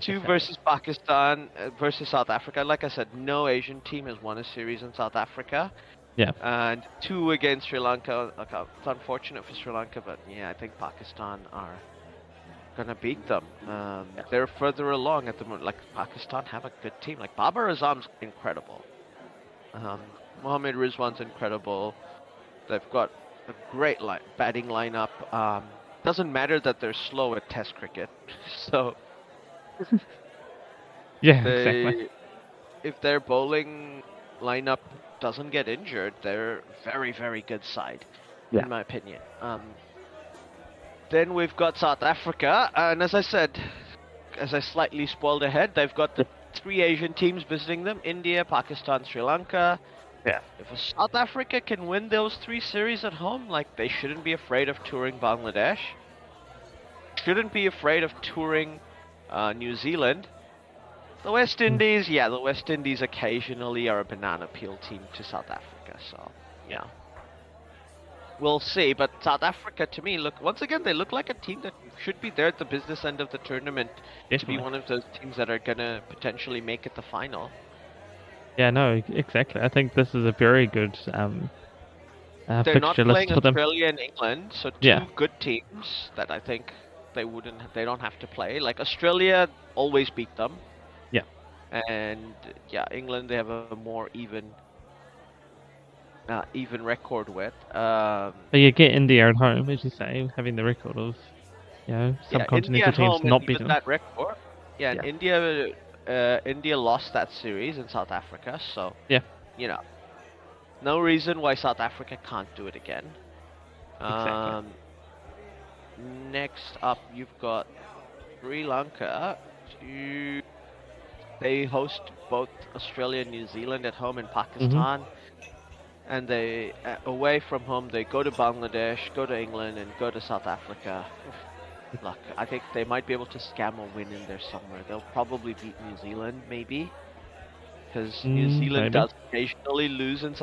2 versus Pakistan versus South Africa. Like I said, no Asian team has won a series in South Africa. Yeah. And 2 against Sri Lanka. It's unfortunate for Sri Lanka, but yeah, I think Pakistan are gonna beat them. They're further along at the moment. Like, Pakistan have a good team. Like, Babar Azam's incredible. Mohammad Rizwan's incredible. They've got a great batting lineup. Doesn't matter that they're slow at Test cricket. So exactly. If their bowling lineup doesn't get injured, they're very, very good side, in my opinion. Then we've got South Africa, and as I said, as I slightly spoiled ahead, they've got the 3 Asian teams visiting them: India, Pakistan, Sri Lanka. Yeah. If South Africa can win those 3 series at home, like, they shouldn't be afraid of touring Bangladesh. Shouldn't be afraid of touring New Zealand. The West Indies, the West Indies occasionally are a banana peel team to South Africa, so yeah. We'll see, but South Africa, to me, once again, they look like a team that should be there at the business end of the tournament to be one of those teams that are gonna potentially make it the final. Yeah, no, exactly. I think this is a very good they're not playing for them. Australia and England, so 2 good teams that I think they don't have to play. Like, Australia always beat them. Yeah. And England, they have a more even record with. But you get India at home, as you say, having the record of, subcontinental teams not beating that record. And India lost that series in South Africa, so no reason why South Africa can't do it again. Exactly. Next up, you've got Sri Lanka they host both Australia and New Zealand at home and Pakistan. And they away from home they go to Bangladesh, go to England, and go to South Africa. Look, I think they might be able to scam a win in there somewhere. They'll probably beat New Zealand, maybe, because New Zealand does occasionally lose in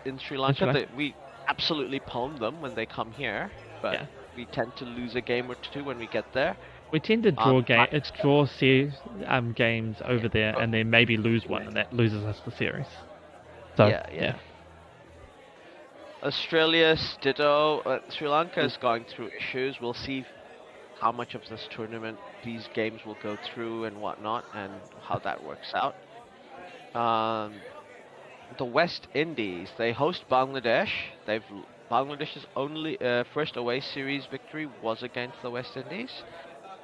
in Sri Lanka. We absolutely pwn them when they come here, but we tend to lose a game or two when we get there. We tend to draw games over there, and then maybe lose one, and that loses us the series. So yeah. Australia, ditto. Sri Lanka is going through issues. We'll see how much of this tournament these games will go through and whatnot, and how that works out. The West Indies, they host Bangladesh. Bangladesh's only first away series victory was against the West Indies,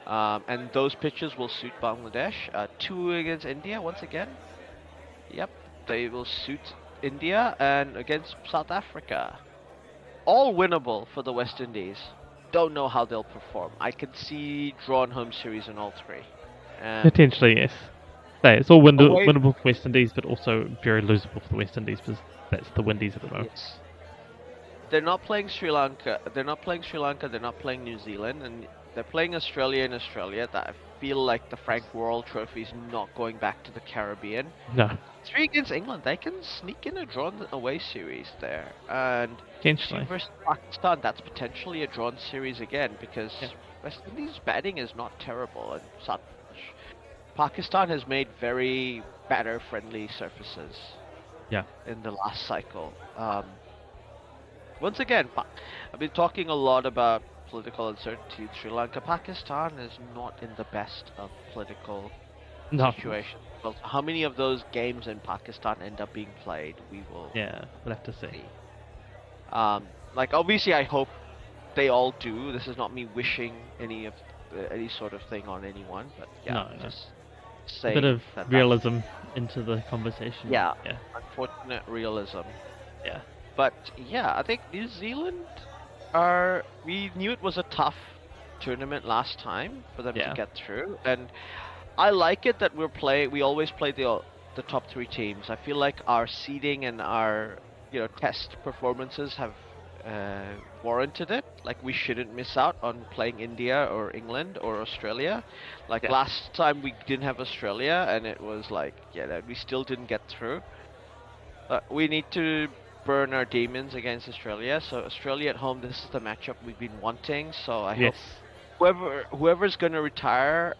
and those pitches will suit Bangladesh. 2 against India once again. Yep, they will suit India, and against South Africa. All winnable for the West Indies. Don't know how they'll perform. I can see drawn home series in all 3. Potentially, yes. It's all winnable for West Indies, but also very losable for the West Indies, because that's the Windies at the moment. Yes. They're not playing Sri Lanka. They're not playing New Zealand, and they're playing Australia in Australia. That I feel like the Frank Worrell Trophy is not going back to the Caribbean. No. 3 against England, they can sneak in a drawn away series there. And versus Pakistan, that's potentially a drawn series again, because West Indies batting is not terrible, and Pakistan has made very batter-friendly surfaces. In the last cycle. Once again, I've been talking a lot about political uncertainty in Sri Lanka. Pakistan is not in the best of political situations. Well, how many of those games in Pakistan end up being played? We'll have to see. Like, obviously, I hope they all do. This is not me wishing any sort of thing on anyone, but just a bit of realism into the conversation. Unfortunate realism. Yeah. But I think New Zealand we knew it was a tough tournament last time for them to get through, and I like it that we always play the top 3 teams. I feel like our seeding and our test performances have warranted it. Like, we shouldn't miss out on playing India or England or Australia. Like last time we didn't have Australia, and it was like we still didn't get through. We need to burn our demons against Australia. So Australia at home, this is the matchup we've been wanting. So I hope whoever's going to retire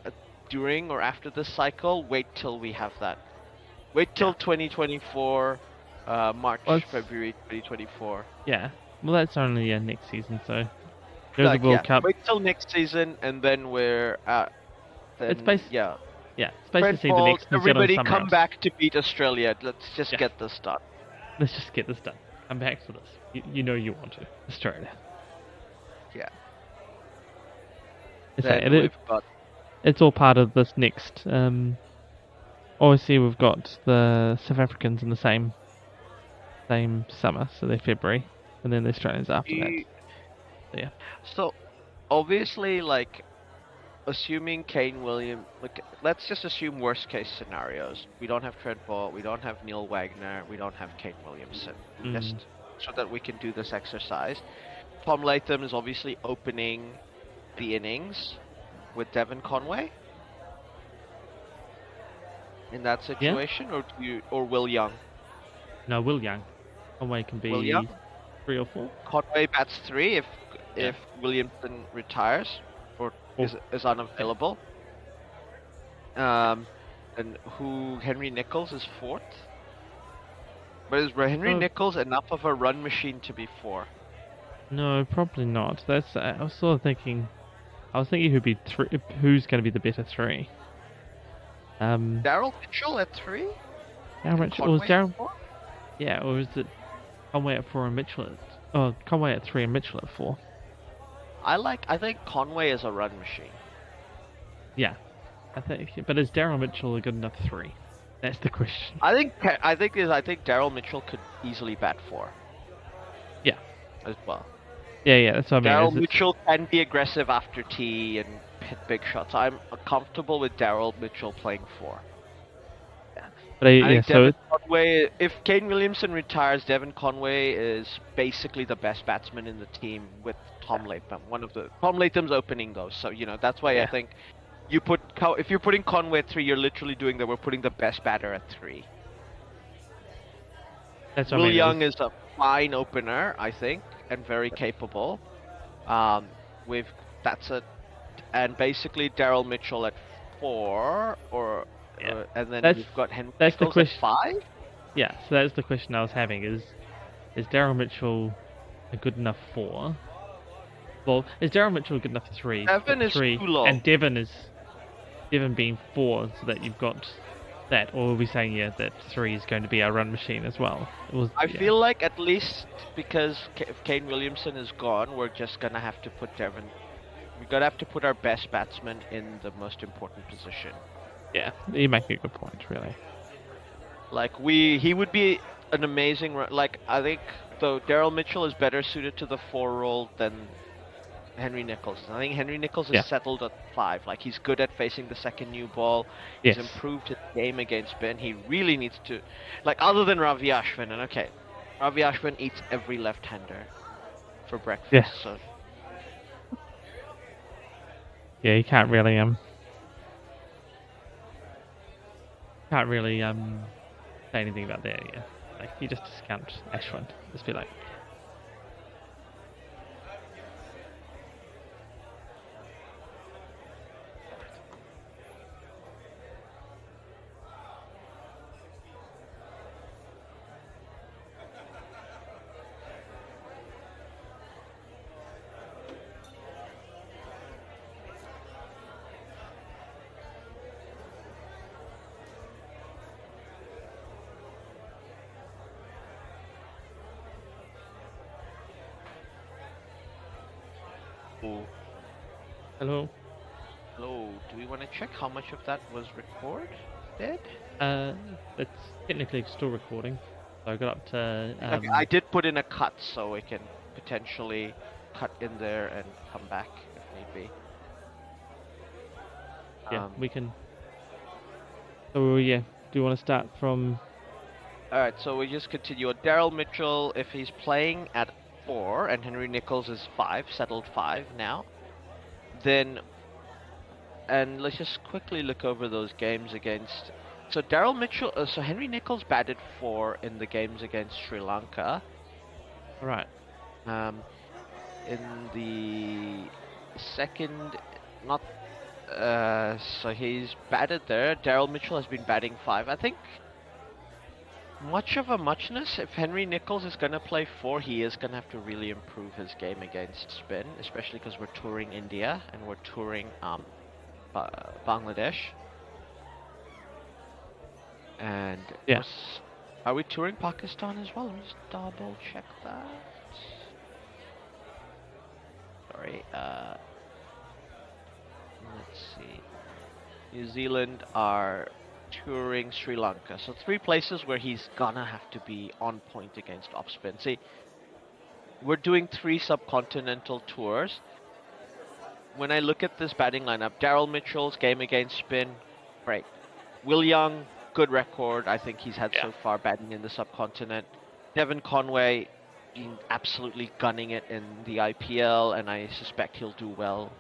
during or after this cycle, wait till we have that. Wait till 2024, February 2024. Yeah, well, that's only next season, so there's a World Cup. Wait till next season, and then we're at. It's basically it's basically the next. Everybody come back to beat Australia. Let's just get this done. Let's just get this done. I'm back for this. You know you want to. Australia. Yeah. It's all part of this next. Obviously, we've got the South Africans in the same summer, so they're February, and then the Australians after that. So, So, obviously, like, assuming Kane Williams, let's just assume worst case scenarios. We don't have Trent Bolt, we don't have Neil Wagner, we don't have Kane Williamson. Just so that we can do this exercise. Tom Latham is obviously opening the innings with Devon Conway in that situation, or Will Young? No, Will Young. Conway can be 3 or 4. Conway bats 3 if Williamson retires or is unavailable. And Henry Nicholls is 4th. But is Henry Nicholls enough of a run machine to be 4? No, probably not. I was sort of thinking. I was thinking who's going to be the better 3. Daryl Mitchell at 3. Daryl Mitchell was Daryl. Yeah, or is it Conway at 4 and Mitchell at? Conway at 3 and Mitchell at 4. I think Conway is a run machine. Yeah, but is Daryl Mitchell a good enough 3? That's the question. I think Daryl Mitchell could easily bat 4. Yeah, as well. Yeah, that's what I mean. Daryl Mitchell can be aggressive after tea and hit big shots. I'm comfortable with Daryl Mitchell playing 4. But I think Devin Conway, if Kane Williamson retires, Devin Conway is basically the best batsman in the team with Tom Latham. Tom Latham's opening those, so that's why I think if you're putting Conway at 3, you're literally doing that. We're putting the best batter at 3. Will Young is a fine opener, I think, and very capable. And basically Daryl Mitchell at 4, and then we've got Henry Nichols at 5. Yeah, so that's the question I was having: is Daryl Mitchell a good enough 4? Well, is Daryl Mitchell good enough 3? Devin is too low, and Devin being 4, so that you've got that, or are we saying that 3 is going to be our run machine as well? I feel like at least because if Kane Williamson is gone, we're just gonna have to put Devin. We're gonna have to put our best batsman in the most important position. Yeah, you make a good point, really. Like he would be an amazing. I think though Daryl Mitchell is better suited to the 4 role than Henry Nichols. I think Henry Nichols is settled at 5. Like he's good at facing the second new ball. He's improved his game against spin. He really needs to, other than Ravi Ashwin. And Ravi Ashwin eats every left-hander for breakfast. Yeah. So. Yeah, you can't really say anything about that. Yeah, like you just discount Ashwin. Just be like. Hello. Hello. Do we want to check how much of that was recorded? It's technically still recording. So I got up to. Okay, I did put in a cut, so we can potentially cut in there and come back if need be. Yeah, we can. So yeah, do you want to start from? All right, so we just continue. Daryl Mitchell, if he's playing at 4 and Henry Nichols is 5, settled 5 now, then, and let's just quickly look over those games against. So Daryl Mitchell, so Henry Nichols batted 4 in the games against Sri Lanka. All right. In the second, not. So he's batted there. Daryl Mitchell has been batting 5. I think much of a muchness. If Henry Nichols is going to play 4, he is going to have to really improve his game against spin, especially because we're touring India and we're touring Bangladesh. And are we touring Pakistan as well? Let me just double check that. Sorry. Let's see. New Zealand are touring Sri Lanka. So 3 places where he's gonna have to be on point against off spin. See, we're doing 3 subcontinental tours. When I look at this batting lineup, Daryl Mitchell's game against spin, great. Will Young, good record. I think he's had so far batting in the subcontinent. Devin Conway, been absolutely gunning it in the IPL, and I suspect he'll do well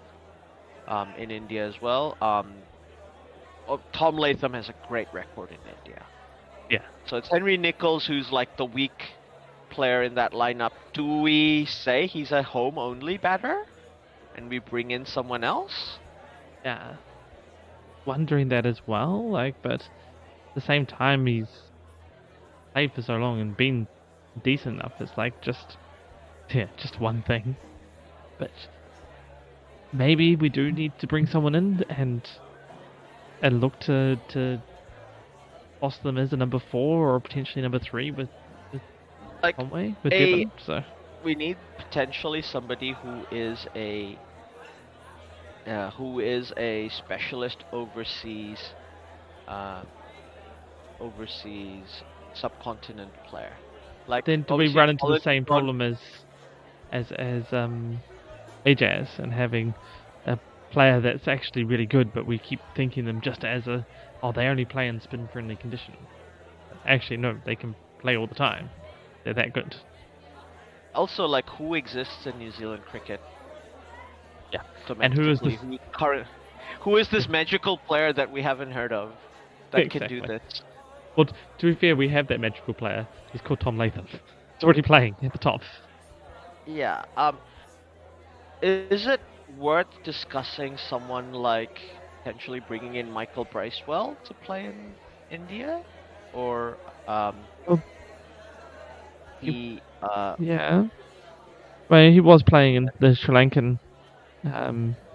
in India as well. Tom Latham has a great record in India. Yeah. So it's Henry Nichols who's like the weak player in that lineup. Do we say he's a home-only batter? And we bring in someone else? Yeah. Wondering that as well, but at the same time he's played for so long and been decent enough. It's just one thing. But maybe we do need to bring someone in and look to boss them as a number 4 or potentially number 3 with Conway, with Devin. So we need potentially somebody who is a specialist overseas subcontinent player. Then do we run into the same problem as Ajaz and having a player that's actually really good, but we keep thinking them just as they only play in spin-friendly conditions. Actually, no, they can play all the time. They're that good. Also, like, who exists in New Zealand cricket? Yeah. And Domestically, who is this magical player that we haven't heard of that can do this? Well, to be fair, we have that magical player. He's called Tom Latham. He's already playing at the top. Yeah. Is it worth discussing someone like potentially bringing in Michael Bracewell to play in India, or yeah. Well, he was playing in the Sri Lankan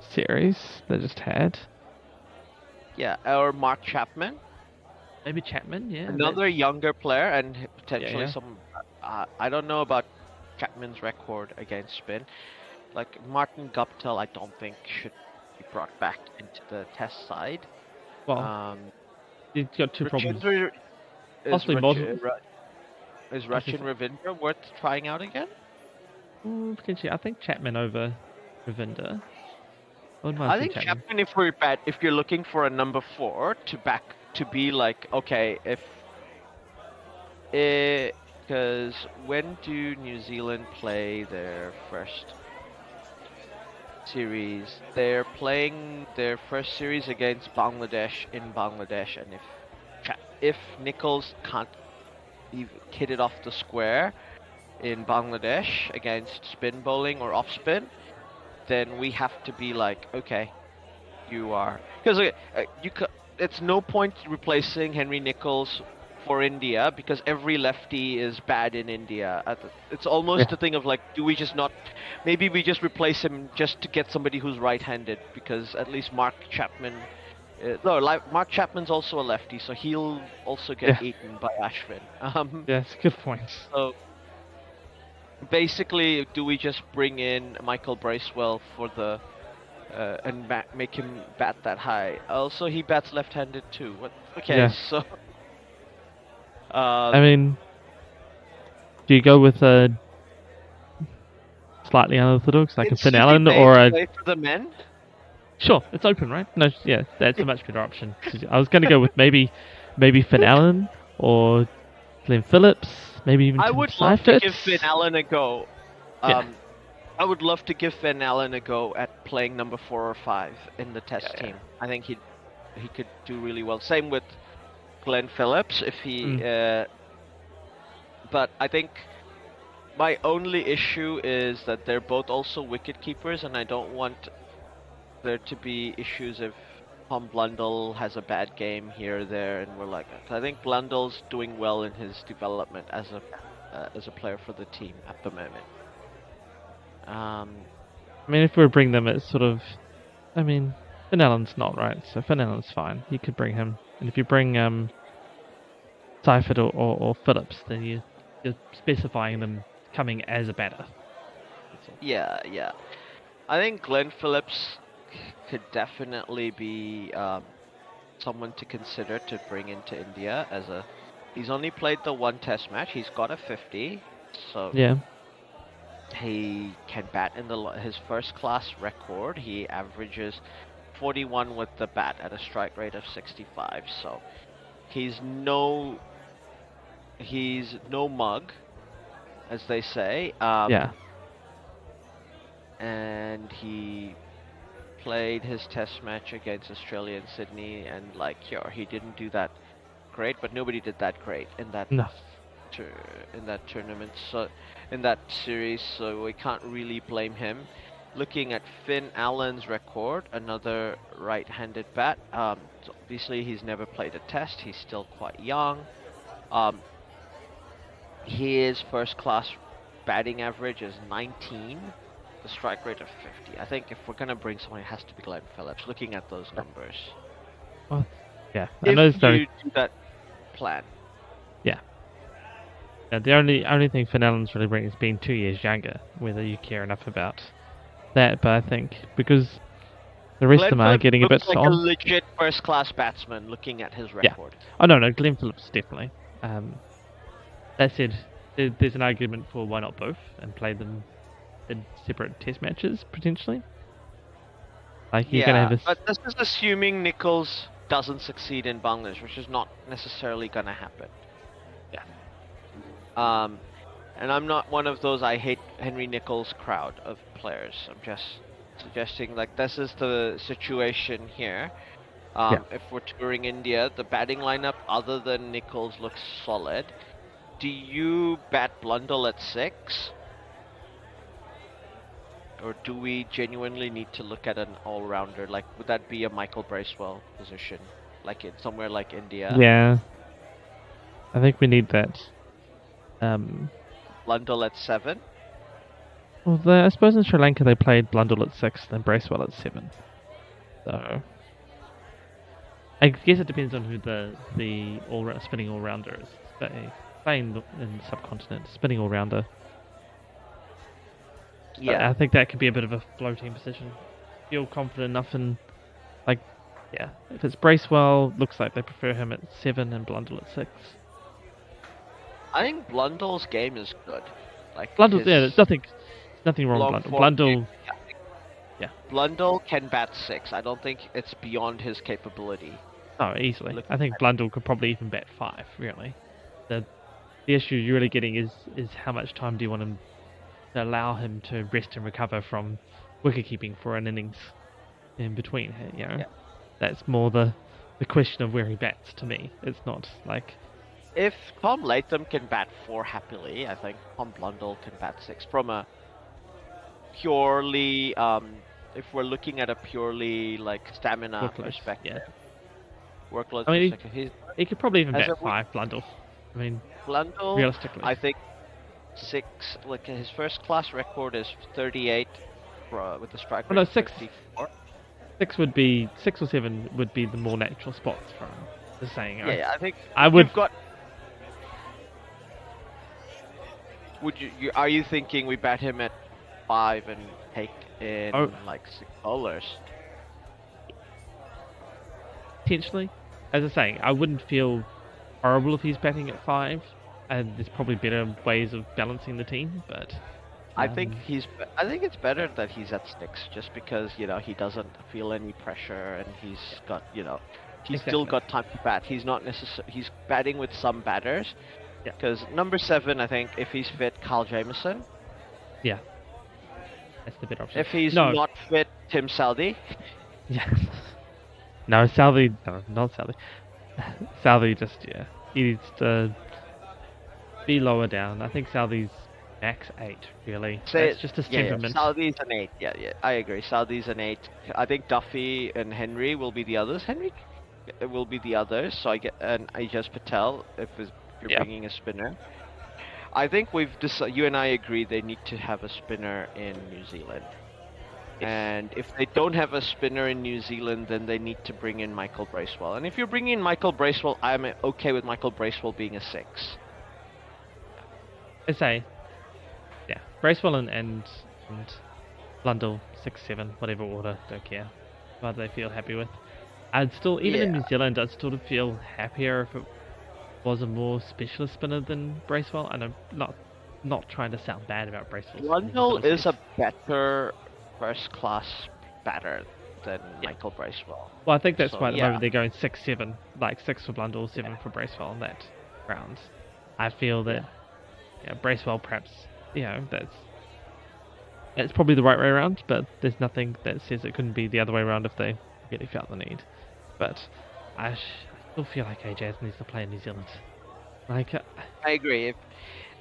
series they just had. Yeah, or Mark Chapman. Maybe Chapman, yeah. Another younger player, and potentially Yeah. some. I don't know about Chapman's record against spin. Like Martin Guptill, I don't think should be brought back into the Test side. Well, he's got two problems. Possibly modern. Is Rachin Ravindra worth trying out again? Potentially, I think Chapman over Ravindra. I think Chapman, if you're looking for a number 4 to be like, okay, because when do New Zealand play their first series? They're playing their first series against Bangladesh in Bangladesh, and if Nichols can't hit it off the square in Bangladesh against spin bowling or off spin, then we have to be like, okay, you are, because it's no point replacing Henry Nichols for India because every lefty is bad in India. It's almost a thing of like, do we just not? Maybe we just replace him just to get somebody who's right-handed, because at least Mark Chapman. Mark Chapman's also a lefty, so he'll also get eaten by Ashwin. Yes, good point. So basically, do we just bring in Michael Bracewell for the and make him bat that high? Also, he bats left-handed too. Okay, so. I mean, do you go with a slightly unorthodox, like a Finn Allen or a? Play for the men? Sure, it's open, right? No, yeah, that's a much better option. I was going to go with maybe Finn Allen or Glenn Phillips, maybe even. I would love to give Finn Allen a go. I would love to give Finn Allen a go at playing number 4 or 5 in the Test team. I think he could do really well. Same with Glenn Phillips if he. But I think my only issue is that they're both also wicket keepers, and I don't want there to be issues if Tom Blundell has a bad game here or there, and we're like, I think Blundell's doing well in his development as a player for the team at the moment. I mean, if we bring them, it's sort of, I mean, Finn Allen's not right, so Finn Allen's fine. You could bring him, and if you bring Seifert or Phillips, then you're specifying them coming as a batter. Yeah. I think Glenn Phillips could definitely be someone to consider to bring into India he's only played the one Test match. He's got a 50, so he can bat in his first class record. He averages 41 with the bat at a strike rate of 65. So he's no mug, as they say. And he played his Test match against Australia in Sydney, and he didn't do that great, but nobody did that great in that in that tournament, so in that series, so we can't really blame him. Looking at Finn Allen's record, another right-handed bat. So obviously he's never played a Test. He's still quite young. His first-class batting average is 19. The strike rate of 50. I think if we're gonna bring someone, it has to be Glenn Phillips. Looking at those numbers. Well, yeah. If you do that plan. Yeah. The only thing Finn Allen's really bringing is being 2 years younger. Whether you care enough about that, but I think because the rest of them are getting a bit like a legit first-class batsman. Looking at his record. Yeah. Oh no, Glenn Phillips definitely. That said, there's an argument for why not both and play them in separate Test matches potentially. Like you're Yeah, gonna have but this is assuming Nichols doesn't succeed in Bangladesh, which is not necessarily gonna happen. yeah. Um, and I'm not one of those I hate Henry Nichols crowd of players. I'm just suggesting like this is the situation here. Yeah. If we're touring India, the batting lineup other than Nichols looks solid. Do you bat Blundell at 6? Or do we genuinely need to look at an all-rounder? Like, would that be a Michael Bracewell position? Like somewhere like India? Yeah. I think we need that. Blundell at 7? Well, I suppose in Sri Lanka they played Blundell at 6 and Bracewell at 7. So I guess it depends on who the spinning all rounder is. Playing in the subcontinent, spinning all rounder. Yeah. I think that could be a bit of a floating position. Feel confident enough in, like, yeah. If it's Bracewell, looks like they prefer him at 7 and Blundell at 6. I think Blundell's game is good. Like Blundell, yeah, there's nothing wrong with Blundell. Blundell, yeah. Blundell can bat 6. I don't think it's beyond his capability. Oh, easily. I think Blundell could probably even bat 5. Really, the issue you're really getting is how much time do you want him to allow him to rest and recover from wicket keeping for an innings in between. You know, that's more the question of where he bats. To me, it's not like. If Tom Latham can bat 4 happily, I think Tom Blundell can bat 6. From a purely, if we're looking at a purely like stamina perspective, workload perspective, he could probably even bat 5. Blundell. I mean, Blundell, realistically, I think 6. Like his first class record is 38 with the strike rate. No, 6. 6 would be 6 or 7 would be the more natural spots for him. Just saying. Yeah, I think I would. Would you? Are you thinking we bat him at 5 and take in like 6 bowlers? Potentially, as I was saying, I wouldn't feel horrible if he's batting at 5, and there's probably better ways of balancing the team. But I think it's better that he's at 6, just because he doesn't feel any pressure and he's got he's still got time to bat. He's not he's batting with some batters. Because number 7, I think, if he's fit, Kyle Jamieson. Yeah. That's the better option. If he's not fit, Tim Southee. Yeah. No, Southee. No, not Southee. Southee just, he needs to be lower down. I think Southee's max 8, really. That's just his temperament. Southee's an 8. Yeah, I agree. Southee's an 8. I think Duffy and Henry will be the others. Henry will be the others. So and Ajaz Patel, if you're bringing a spinner. I think we've decided, you and I agree, they need to have a spinner in New Zealand. And if they don't have a spinner in New Zealand, then they need to bring in Michael Bracewell. And if you're bringing in Michael Bracewell, I'm okay with Michael Bracewell being a 6. I say, Bracewell and Blundell 6, 7, whatever order, don't care. What they feel happy with. I'd still, even in New Zealand, I'd still feel happier if it was a more specialist spinner than Bracewell, and I'm not trying to sound bad about Bracewell. Blundell is a better first-class batter than Michael Bracewell. Well, I think that's why at the moment they're going 6, 7, like 6 for Blundell, 7 for Bracewell in that round. I feel that Bracewell perhaps that's probably the right way around, but there's nothing that says it couldn't be the other way around if they really felt the need. But I still feel like Ajaz needs to play in New Zealand. Like, I agree. If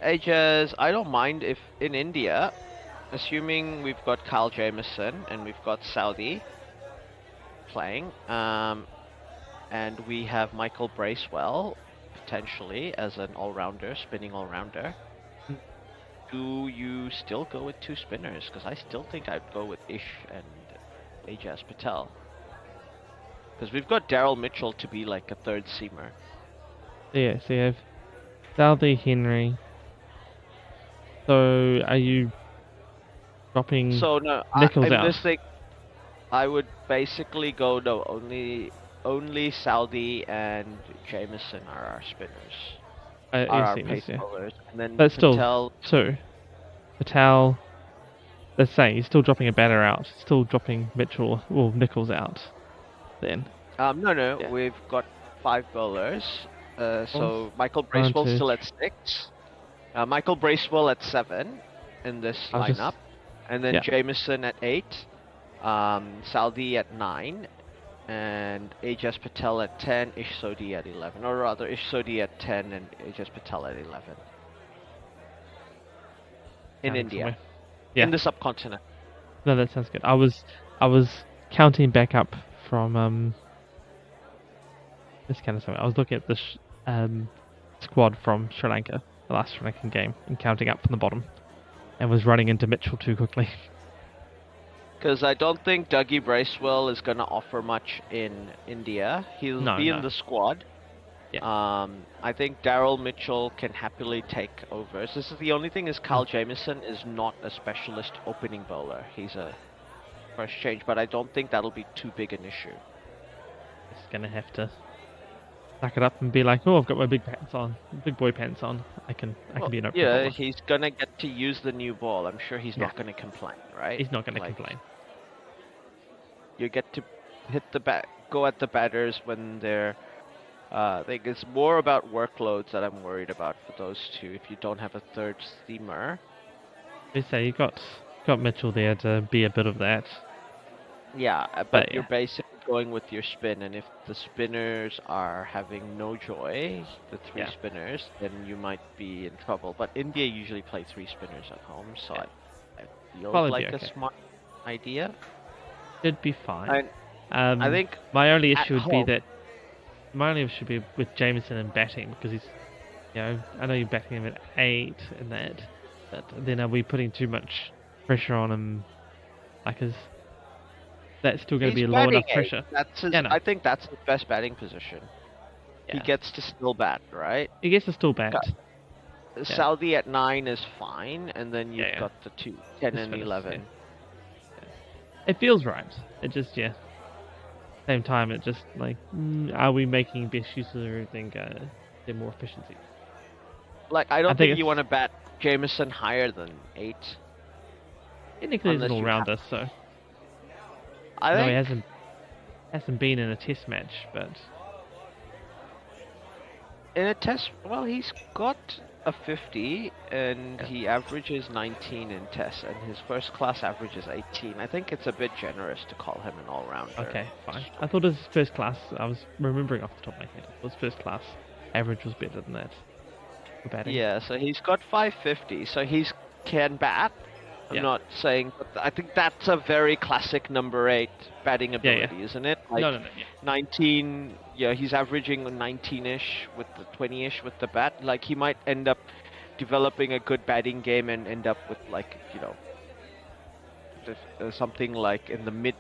Ajaz, I don't mind if in India, assuming we've got Kyle Jamieson and we've got Southee playing, and we have Michael Bracewell potentially as an all-rounder, spinning all-rounder. Do you still go with 2 spinners? Because I still think I'd go with Ish and Ajaz Patel. Because we've got Daryl Mitchell to be like a 3rd seamer. Yeah, so you have Southee, Henry. So are you dropping Nichols out? I would basically go only Southee and Jamieson are our spinners. Our pace bowlers. And then but Patel, still 2. Patel, let's say he's still dropping a batter out, still dropping Nichols out. Then. No, Yeah. we've got 5 bowlers. So Michael 1, Bracewell's 2, still at 6. Michael Bracewell at 7 in this lineup, and then Jameson at 8. Saudi at 9. And Ajas Patel at 10, Ish Sodhi at 11. Or rather, Ish Sodhi at 10 and Ajas Patel at 11. In India. Yeah. In the subcontinent. No, that sounds good. I was counting back up from this kind of something. I was looking at the squad from Sri Lanka, the last Sri Lankan game, and counting up from the bottom, and was running into Mitchell too quickly. Because I don't think Dougie Bracewell is going to offer much in India. He'll be in the squad. Yeah. I think Daryl Mitchell can happily take over. So this is the only thing is Kyle Jamieson is not a specialist opening bowler. He's a first change, but I don't think that'll be too big an issue. It's going to have to suck it up and be like, oh, I've got my big boy pants on. I can be an opening bowler. He's going to get to use the new ball. I'm sure he's not going to complain, right? He's not going to complain. You get to hit the go at the batters when they're. I think it's more about workloads that I'm worried about for those two. If you don't have a third steamer. They say you got Mitchell there to be a bit of that. Yeah, but you're basically going with your spin, and if the spinners are having no joy, the 3 spinners, then you might be in trouble. But India usually play 3 spinners at home, so I feel like a smart idea. Should be fine. I think my only issue would be that with Jameson and batting, because he's, I know you're batting him at 8 and that, but then are we putting too much pressure on him? Like, is that still going to be low enough pressure? I think that's his best batting position. Yeah. He gets to still bat, right? He gets to still bat. Saudi at 9 is fine, and then you've got the 2, 10 and 11. It feels right. It just, same time, it just, like, are we making best use of everything? Get more efficiency. Like, I don't think you want to bat Jameson higher than 8. Technically, he's an all-rounder, so. I think he hasn't been in a test match, but. In a test, well, he's got a 50, and he averages 19 in tests, and his first class average is 18. I think it's a bit generous to call him an all-rounder. Okay, fine. I thought his first class, I was remembering off the top of my head, his first class average was better than that for batting. Yeah, so he's got 550, so he can bat. I'm not saying, but I think that's a very classic number 8 batting ability, isn't it? Like no. 19, he's averaging 19-ish with the 20-ish with the bat. Like, he might end up developing a good batting game and end up with, like, something like in the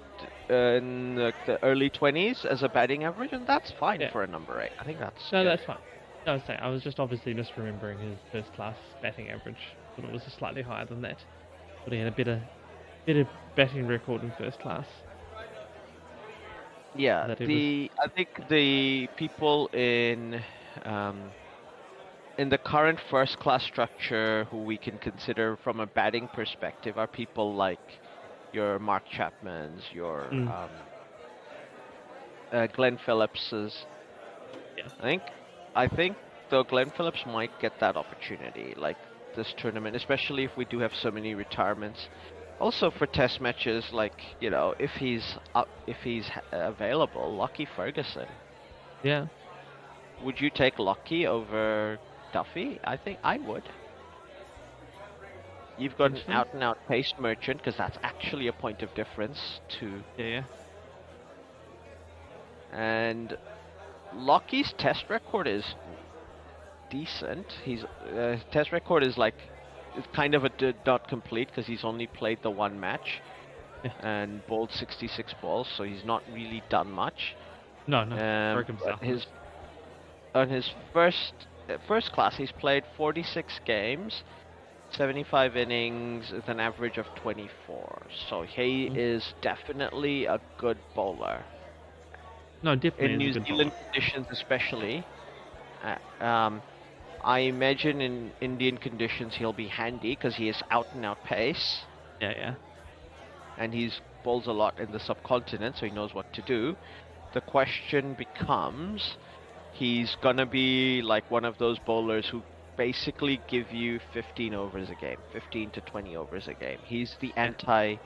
in the early 20s as a batting average, and that's fine for a number 8. I think that's that's fine. No, I was just obviously misremembering his first class batting average, but it was slightly higher than that. But he had a better batting record in first class. Yeah, I think the people in the current first class structure who we can consider from a batting perspective are people like your Mark Chapmans, your Glenn Phillips's. Yeah. I think though Glenn Phillips might get that opportunity, like this tournament, especially if we do have so many retirements. Also for test matches, like, if he's available, Lockie Ferguson. Yeah. Would you take Lockie over Duffy? I think I would. You've got an out-and-out pace merchant, because that's actually a point of difference to. Yeah. And Lockie's test record is decent. His test record is like, it's kind of a did not complete because he's only played the 1 match and bowled 66 balls, so he's not really done much. No. On his first class, he's played 46 games, 75 innings with an average of 24. So he is definitely a good bowler. No, definitely in New Zealand conditions, especially. I imagine in Indian conditions he'll be handy because he is out and out pace. Yeah. and he's bowls a lot in the subcontinent, so he knows what to do. The question becomes, he's gonna be like one of those bowlers who basically give you 15 overs a game, 15 to 20 overs a game. He's the anti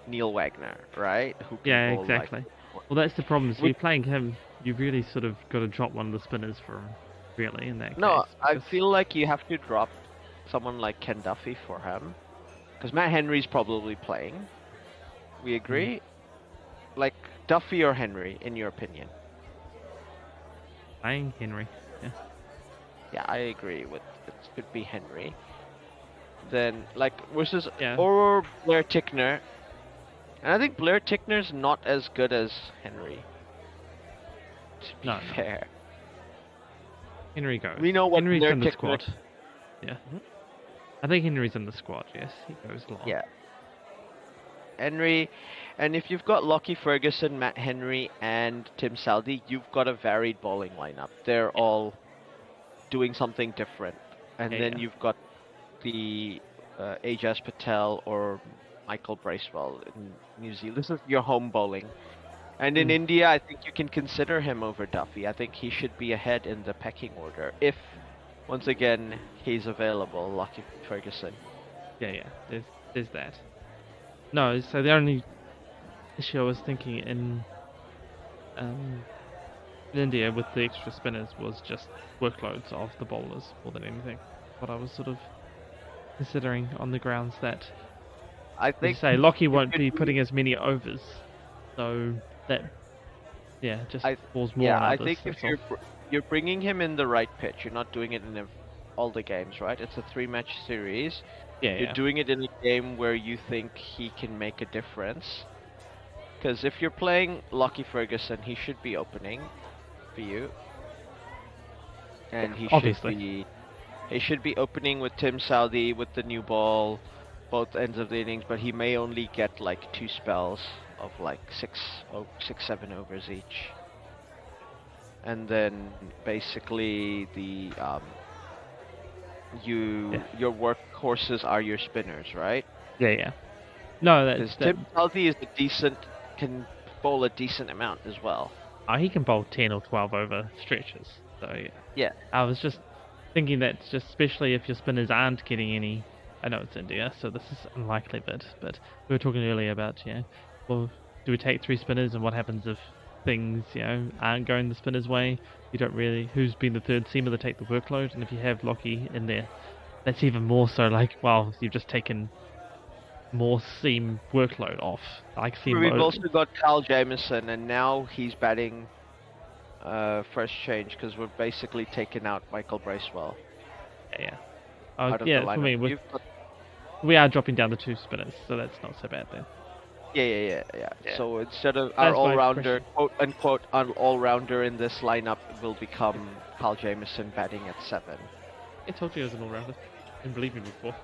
Neil Wagner, right? Who can Yeah, bowl like. exactly. Well, that's the problem. So Which, you're playing him, you've really sort of got to drop one of the spinners for him, really, in that no, case. I Because, feel like you have to drop someone like Ken Duffy for him, because Matt Henry's probably playing. We agree? Like Duffy or Henry, in your opinion? playing Henry. Yeah. Yeah, I agree with it. Could be Henry. Then like versus Yeah. or Blair Tickner, and I think Blair Tickner's not as good as Henry. To be fair, Henry goes. we know what Henry's Blair in the Tickner. squad. Yeah. I think Henry's in the squad. Yes, he goes long. Yeah, Henry, and if you've got Lockie Ferguson, Matt Henry, and Tim Southee, you've got a varied bowling lineup. They're all doing something different, and then you've got the Ajaz Patel or Michael Bracewell in New Zealand. This is your home bowling. And in India, I think you can consider him over Duffy. I think he should be ahead in the pecking order if, once again, he's available, Lockie Ferguson. Yeah. There's that. No, so the only issue I was thinking in India with the extra spinners was just workloads of the bowlers more than anything. What I was sort of considering on the grounds that I think say Lockie won't be putting as many overs, so that just falls more on I others. think if you're bringing him in the right pitch, you're not doing it in all the games, right? It's a 3-match series. You're doing it in a game where you think he can make a difference. Because if you're playing Lockie Ferguson, he should be opening for you, and he should be opening with Tim Southee with the new ball, both ends of the innings. But he may only get like 2 spells of like 6-7 overs each, and then basically the your workhorses are your spinners, right? Yeah. No, because Tim Southee is can bowl a decent amount as well. Oh, he can bowl 10 or 12 over stretches. So yeah. I was just thinking that, just especially if your spinners aren't getting any. I know it's India, so this is unlikely, but we were talking earlier about well, do we take 3 spinners, and what happens if things aren't going the spinner's way? You don't really. Who's been the third seamer to take the workload? And if you have Lockie in there, that's even more so. Like, well, you've just taken more seam workload off. We've also got Kyle Jamieson, and now he's batting first change because we're basically taking out Michael Bracewell. Yeah. For me, we are dropping down the 2 spinners, so that's not so bad then. Yeah. So instead of our all-rounder, quote-unquote all-rounder in this lineup will become Kyle Jamieson batting at 7. I told you I was an all-rounder. Didn't believe me before.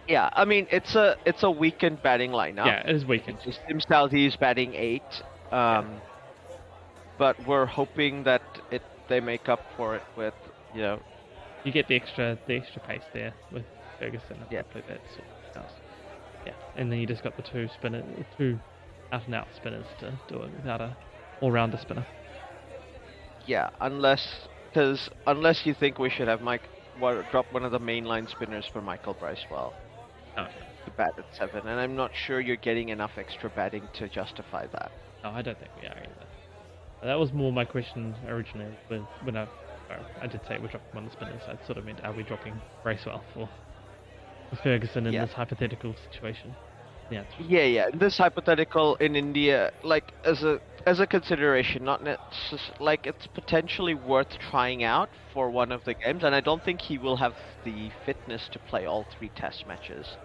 Yeah, I mean it's a weakened batting lineup. Yeah, it is weakened. Tim Southee is batting 8, but we're hoping that they make up for it with You get the extra pace there with Ferguson. Hopefully that sort of stuff. Yeah, and then you just got the 2 out-and-out spinners to do it without a all-rounder spinner. Yeah, unless you think we should have drop one of the mainline spinners for Michael Bracewell. To bat at 7, and I'm not sure you're getting enough extra batting to justify that. No, I don't think we are either. That was more my question originally when I did say we're dropping one of the spinners. I sort of meant, are we dropping Bracewell for Ferguson in this hypothetical situation? Yeah. This hypothetical in India, like as a consideration, not like it's potentially worth trying out for one of the games, and I don't think he will have the fitness to play all 3 test matches.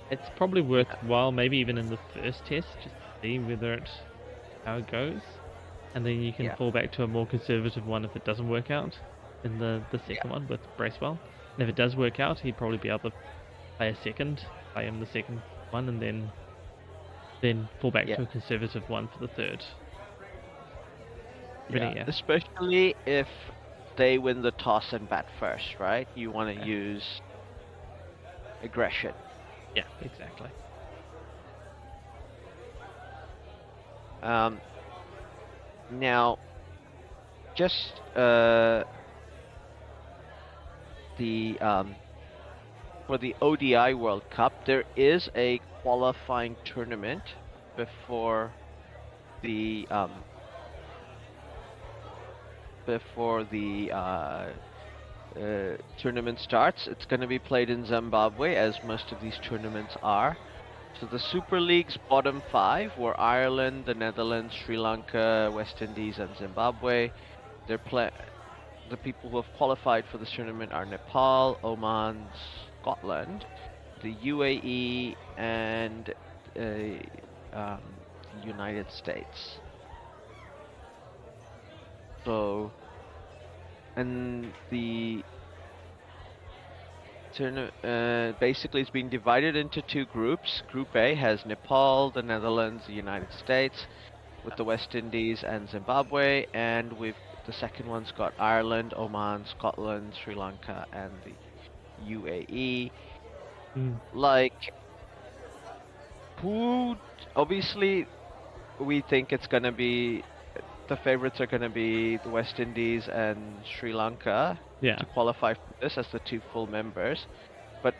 It's probably worthwhile, maybe even in the first test, just to see how it goes, and then you can fall back to a more conservative one if it doesn't work out in the second one with Bracewell. And if it does work out, he'd probably be able to play him the second one, and then fall back to a conservative one for the third. Especially if they win the toss and bat first, right? You want to use aggression. Yeah, exactly. Now, just the for the ODI World Cup, there is a qualifying tournament before the tournament starts. It's going to be played in Zimbabwe, as most of these tournaments are. So the Super League's bottom 5 were Ireland, the Netherlands, Sri Lanka, West Indies, and Zimbabwe. The people who have qualified for this tournament are Nepal, Oman, Scotland, the UAE, and the United States. So, and the basically it's being divided into 2 groups. Group A has Nepal, the Netherlands, the United States, with the West Indies and Zimbabwe, and the second one's got Ireland, Oman, Scotland, Sri Lanka, and the UAE. Like, obviously we think it's gonna be, the favorites are gonna be the West Indies and Sri Lanka to qualify for this as the 2 full members. But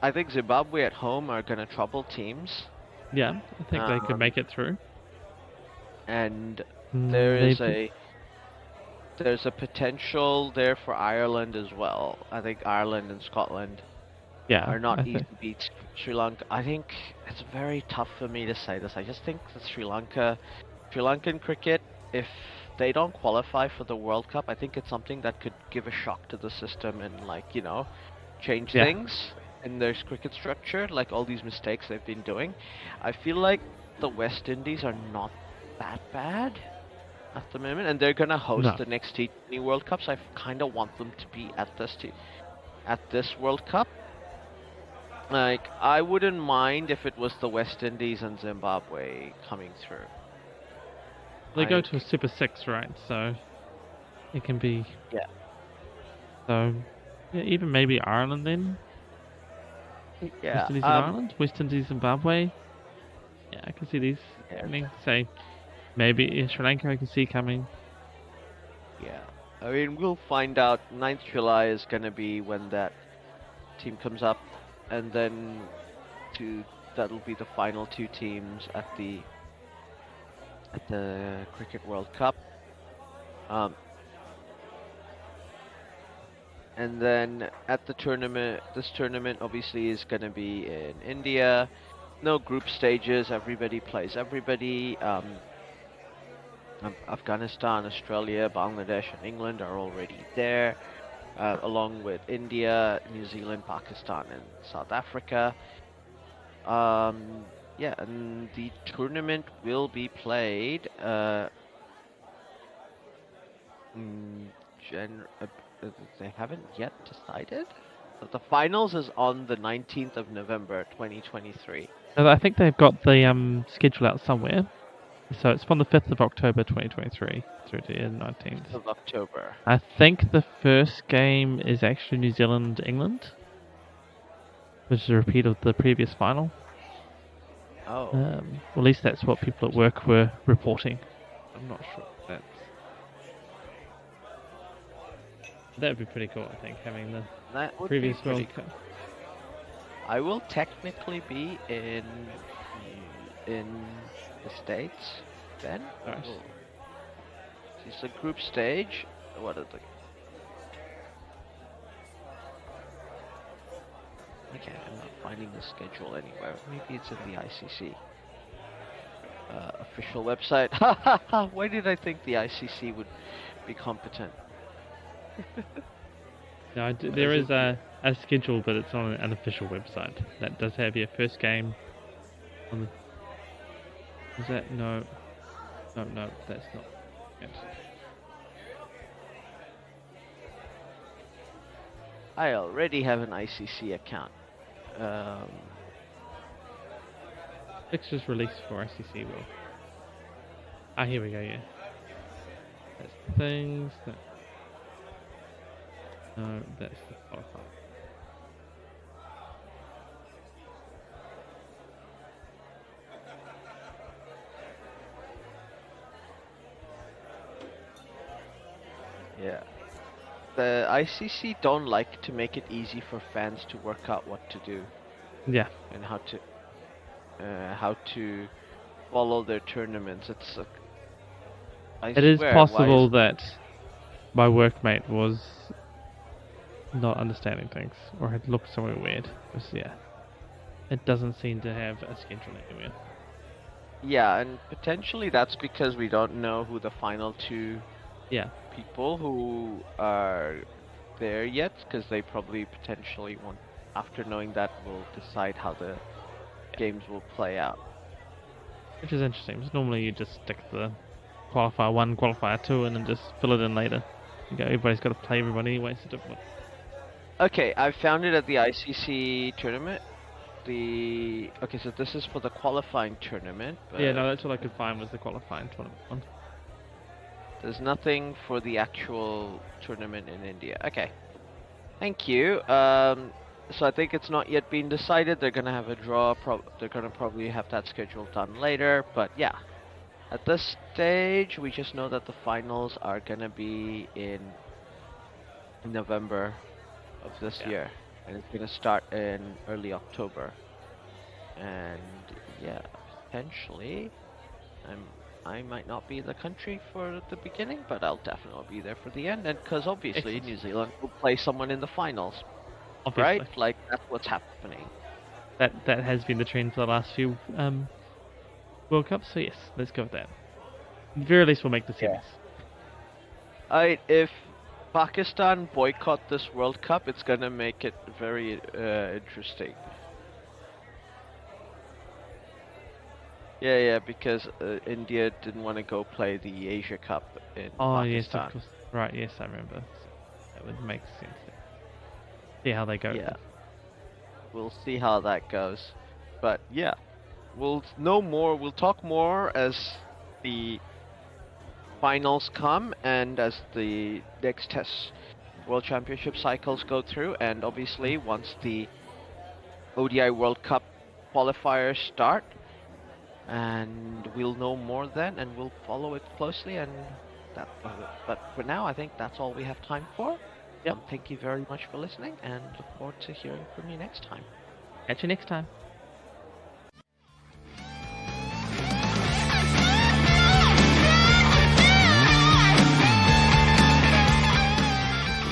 I think Zimbabwe at home are gonna trouble teams. Yeah, I think they could make it through. And there's a potential there for Ireland as well. I think Ireland and Scotland are not easy to beat. Sri Lanka, I think it's very tough for me to say this. I just think that Sri Lankan cricket, if they don't qualify for the World Cup, I think it's something that could give a shock to the system and, like, change things in their cricket structure, like all these mistakes they've been doing. I feel like the West Indies are not that bad at the moment, and they're gonna host the next T20 World Cup, so I kind of want them to be at this World Cup. Like, I wouldn't mind if it was the West Indies and Zimbabwe coming through. They go to a Super 6, right? So it can be... Yeah. So, even maybe Ireland then? Yeah. West Indies and Ireland? West Indies, Zimbabwe? Yeah, I can see these coming. Say, maybe Sri Lanka I can see coming. Yeah. I mean, we'll find out. 9th July is going to be when that team comes up. And then that'll be the final 2 teams at the Cricket World Cup. And then at the tournament, this tournament obviously is going to be in India. No group stages, everybody plays everybody. Afghanistan, Australia, Bangladesh, and England are already there, along with India, New Zealand, Pakistan, and South Africa. Yeah, and the tournament will be played they haven't yet decided. But the finals is on the 19th of November, 2023. I think they've got the schedule out somewhere. So it's from the 5th of October 2023 through to the 19th of October. I think the first game is actually New Zealand-England, which is a repeat of the previous final. Oh. Well, at least that's what people at work were reporting. I'm not sure if that's... That would be pretty cool, I think, having the previous World Cup. I will technically be in the States then. Nice. Oh. It's a group stage. What are the... Okay, I'm not finding the schedule anywhere. Maybe it's in the ICC official website. Why did I think the ICC would be competent? No, there is a schedule, but it's on an official website. That does have your first game on the... Is that... No, that's not it. I already have an ICC account. Fixtures released for ICC will... Ah, here we go, yeah. That's the things that... No, that's the qualifier. Yeah. The ICC don't like to make it easy for fans to work out what to do. Yeah. And how to follow their tournaments. It is possible that my workmate was not understanding things, or had looked somewhere weird. Because, yeah, it doesn't seem to have a schedule anywhere. Yeah, and potentially that's because we don't know who the final two people who are there yet, because they probably potentially won't. After knowing that, will decide how the games will play out. Which is interesting, because normally you just stick the qualifier 1, qualifier 2, and then just fill it in later. You go, everybody's got to play everybody anyway, so different. Okay, I found it at the ICC tournament. Okay, so this is for the qualifying tournament. But yeah, no, that's what I could find was the qualifying tournament one. There's nothing for the actual tournament in India. Okay, thank you. So I think it's not yet been decided. They're gonna have a draw. They're gonna probably have that schedule done later. But yeah, at this stage, we just know that the finals are gonna be in November of this year, and it's gonna start in early October. And yeah, potentially, I might not be in the country for the beginning, but I'll definitely be there for the end. And because obviously New Zealand will play someone in the finals, right? Like that's what's happening. That has been the trend for the last few World Cups. So yes, let's go with that. At the very least, we'll make the semis. If Pakistan boycott this World Cup, it's gonna make it very interesting. Yeah, because India didn't want to go play the Asia Cup in Pakistan. Yes, of course. Right, yes, I remember. That would make sense. See how they go. Yeah. We'll see how that goes. But yeah, we'll know more. We'll talk more as the finals come and as the next test World Championship cycles go through. And obviously, once the ODI World Cup qualifiers start, and we'll know more then, and we'll follow it closely. And but for now, I think that's all we have time for. Yep. Thank you very much for listening, and look forward to hearing from you next time. Catch you next time.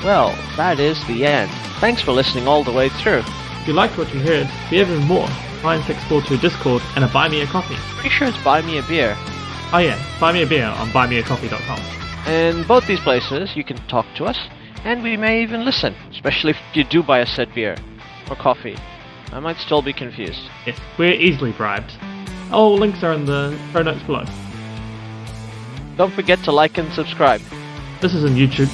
Well, that is the end. Thanks for listening all the way through. If you liked what you heard, we have even more. NineSixFourTwo Discord and a Buy Me a Coffee. Pretty sure it's Buy Me a Beer. Oh yeah, buy me a beer on buymeacoffee.com. In both these places, you can talk to us, and we may even listen, especially if you do buy a said beer or coffee. I might still be confused. Yes, we're easily bribed. All links are in the show notes below. Don't forget to like and subscribe. This is on YouTube.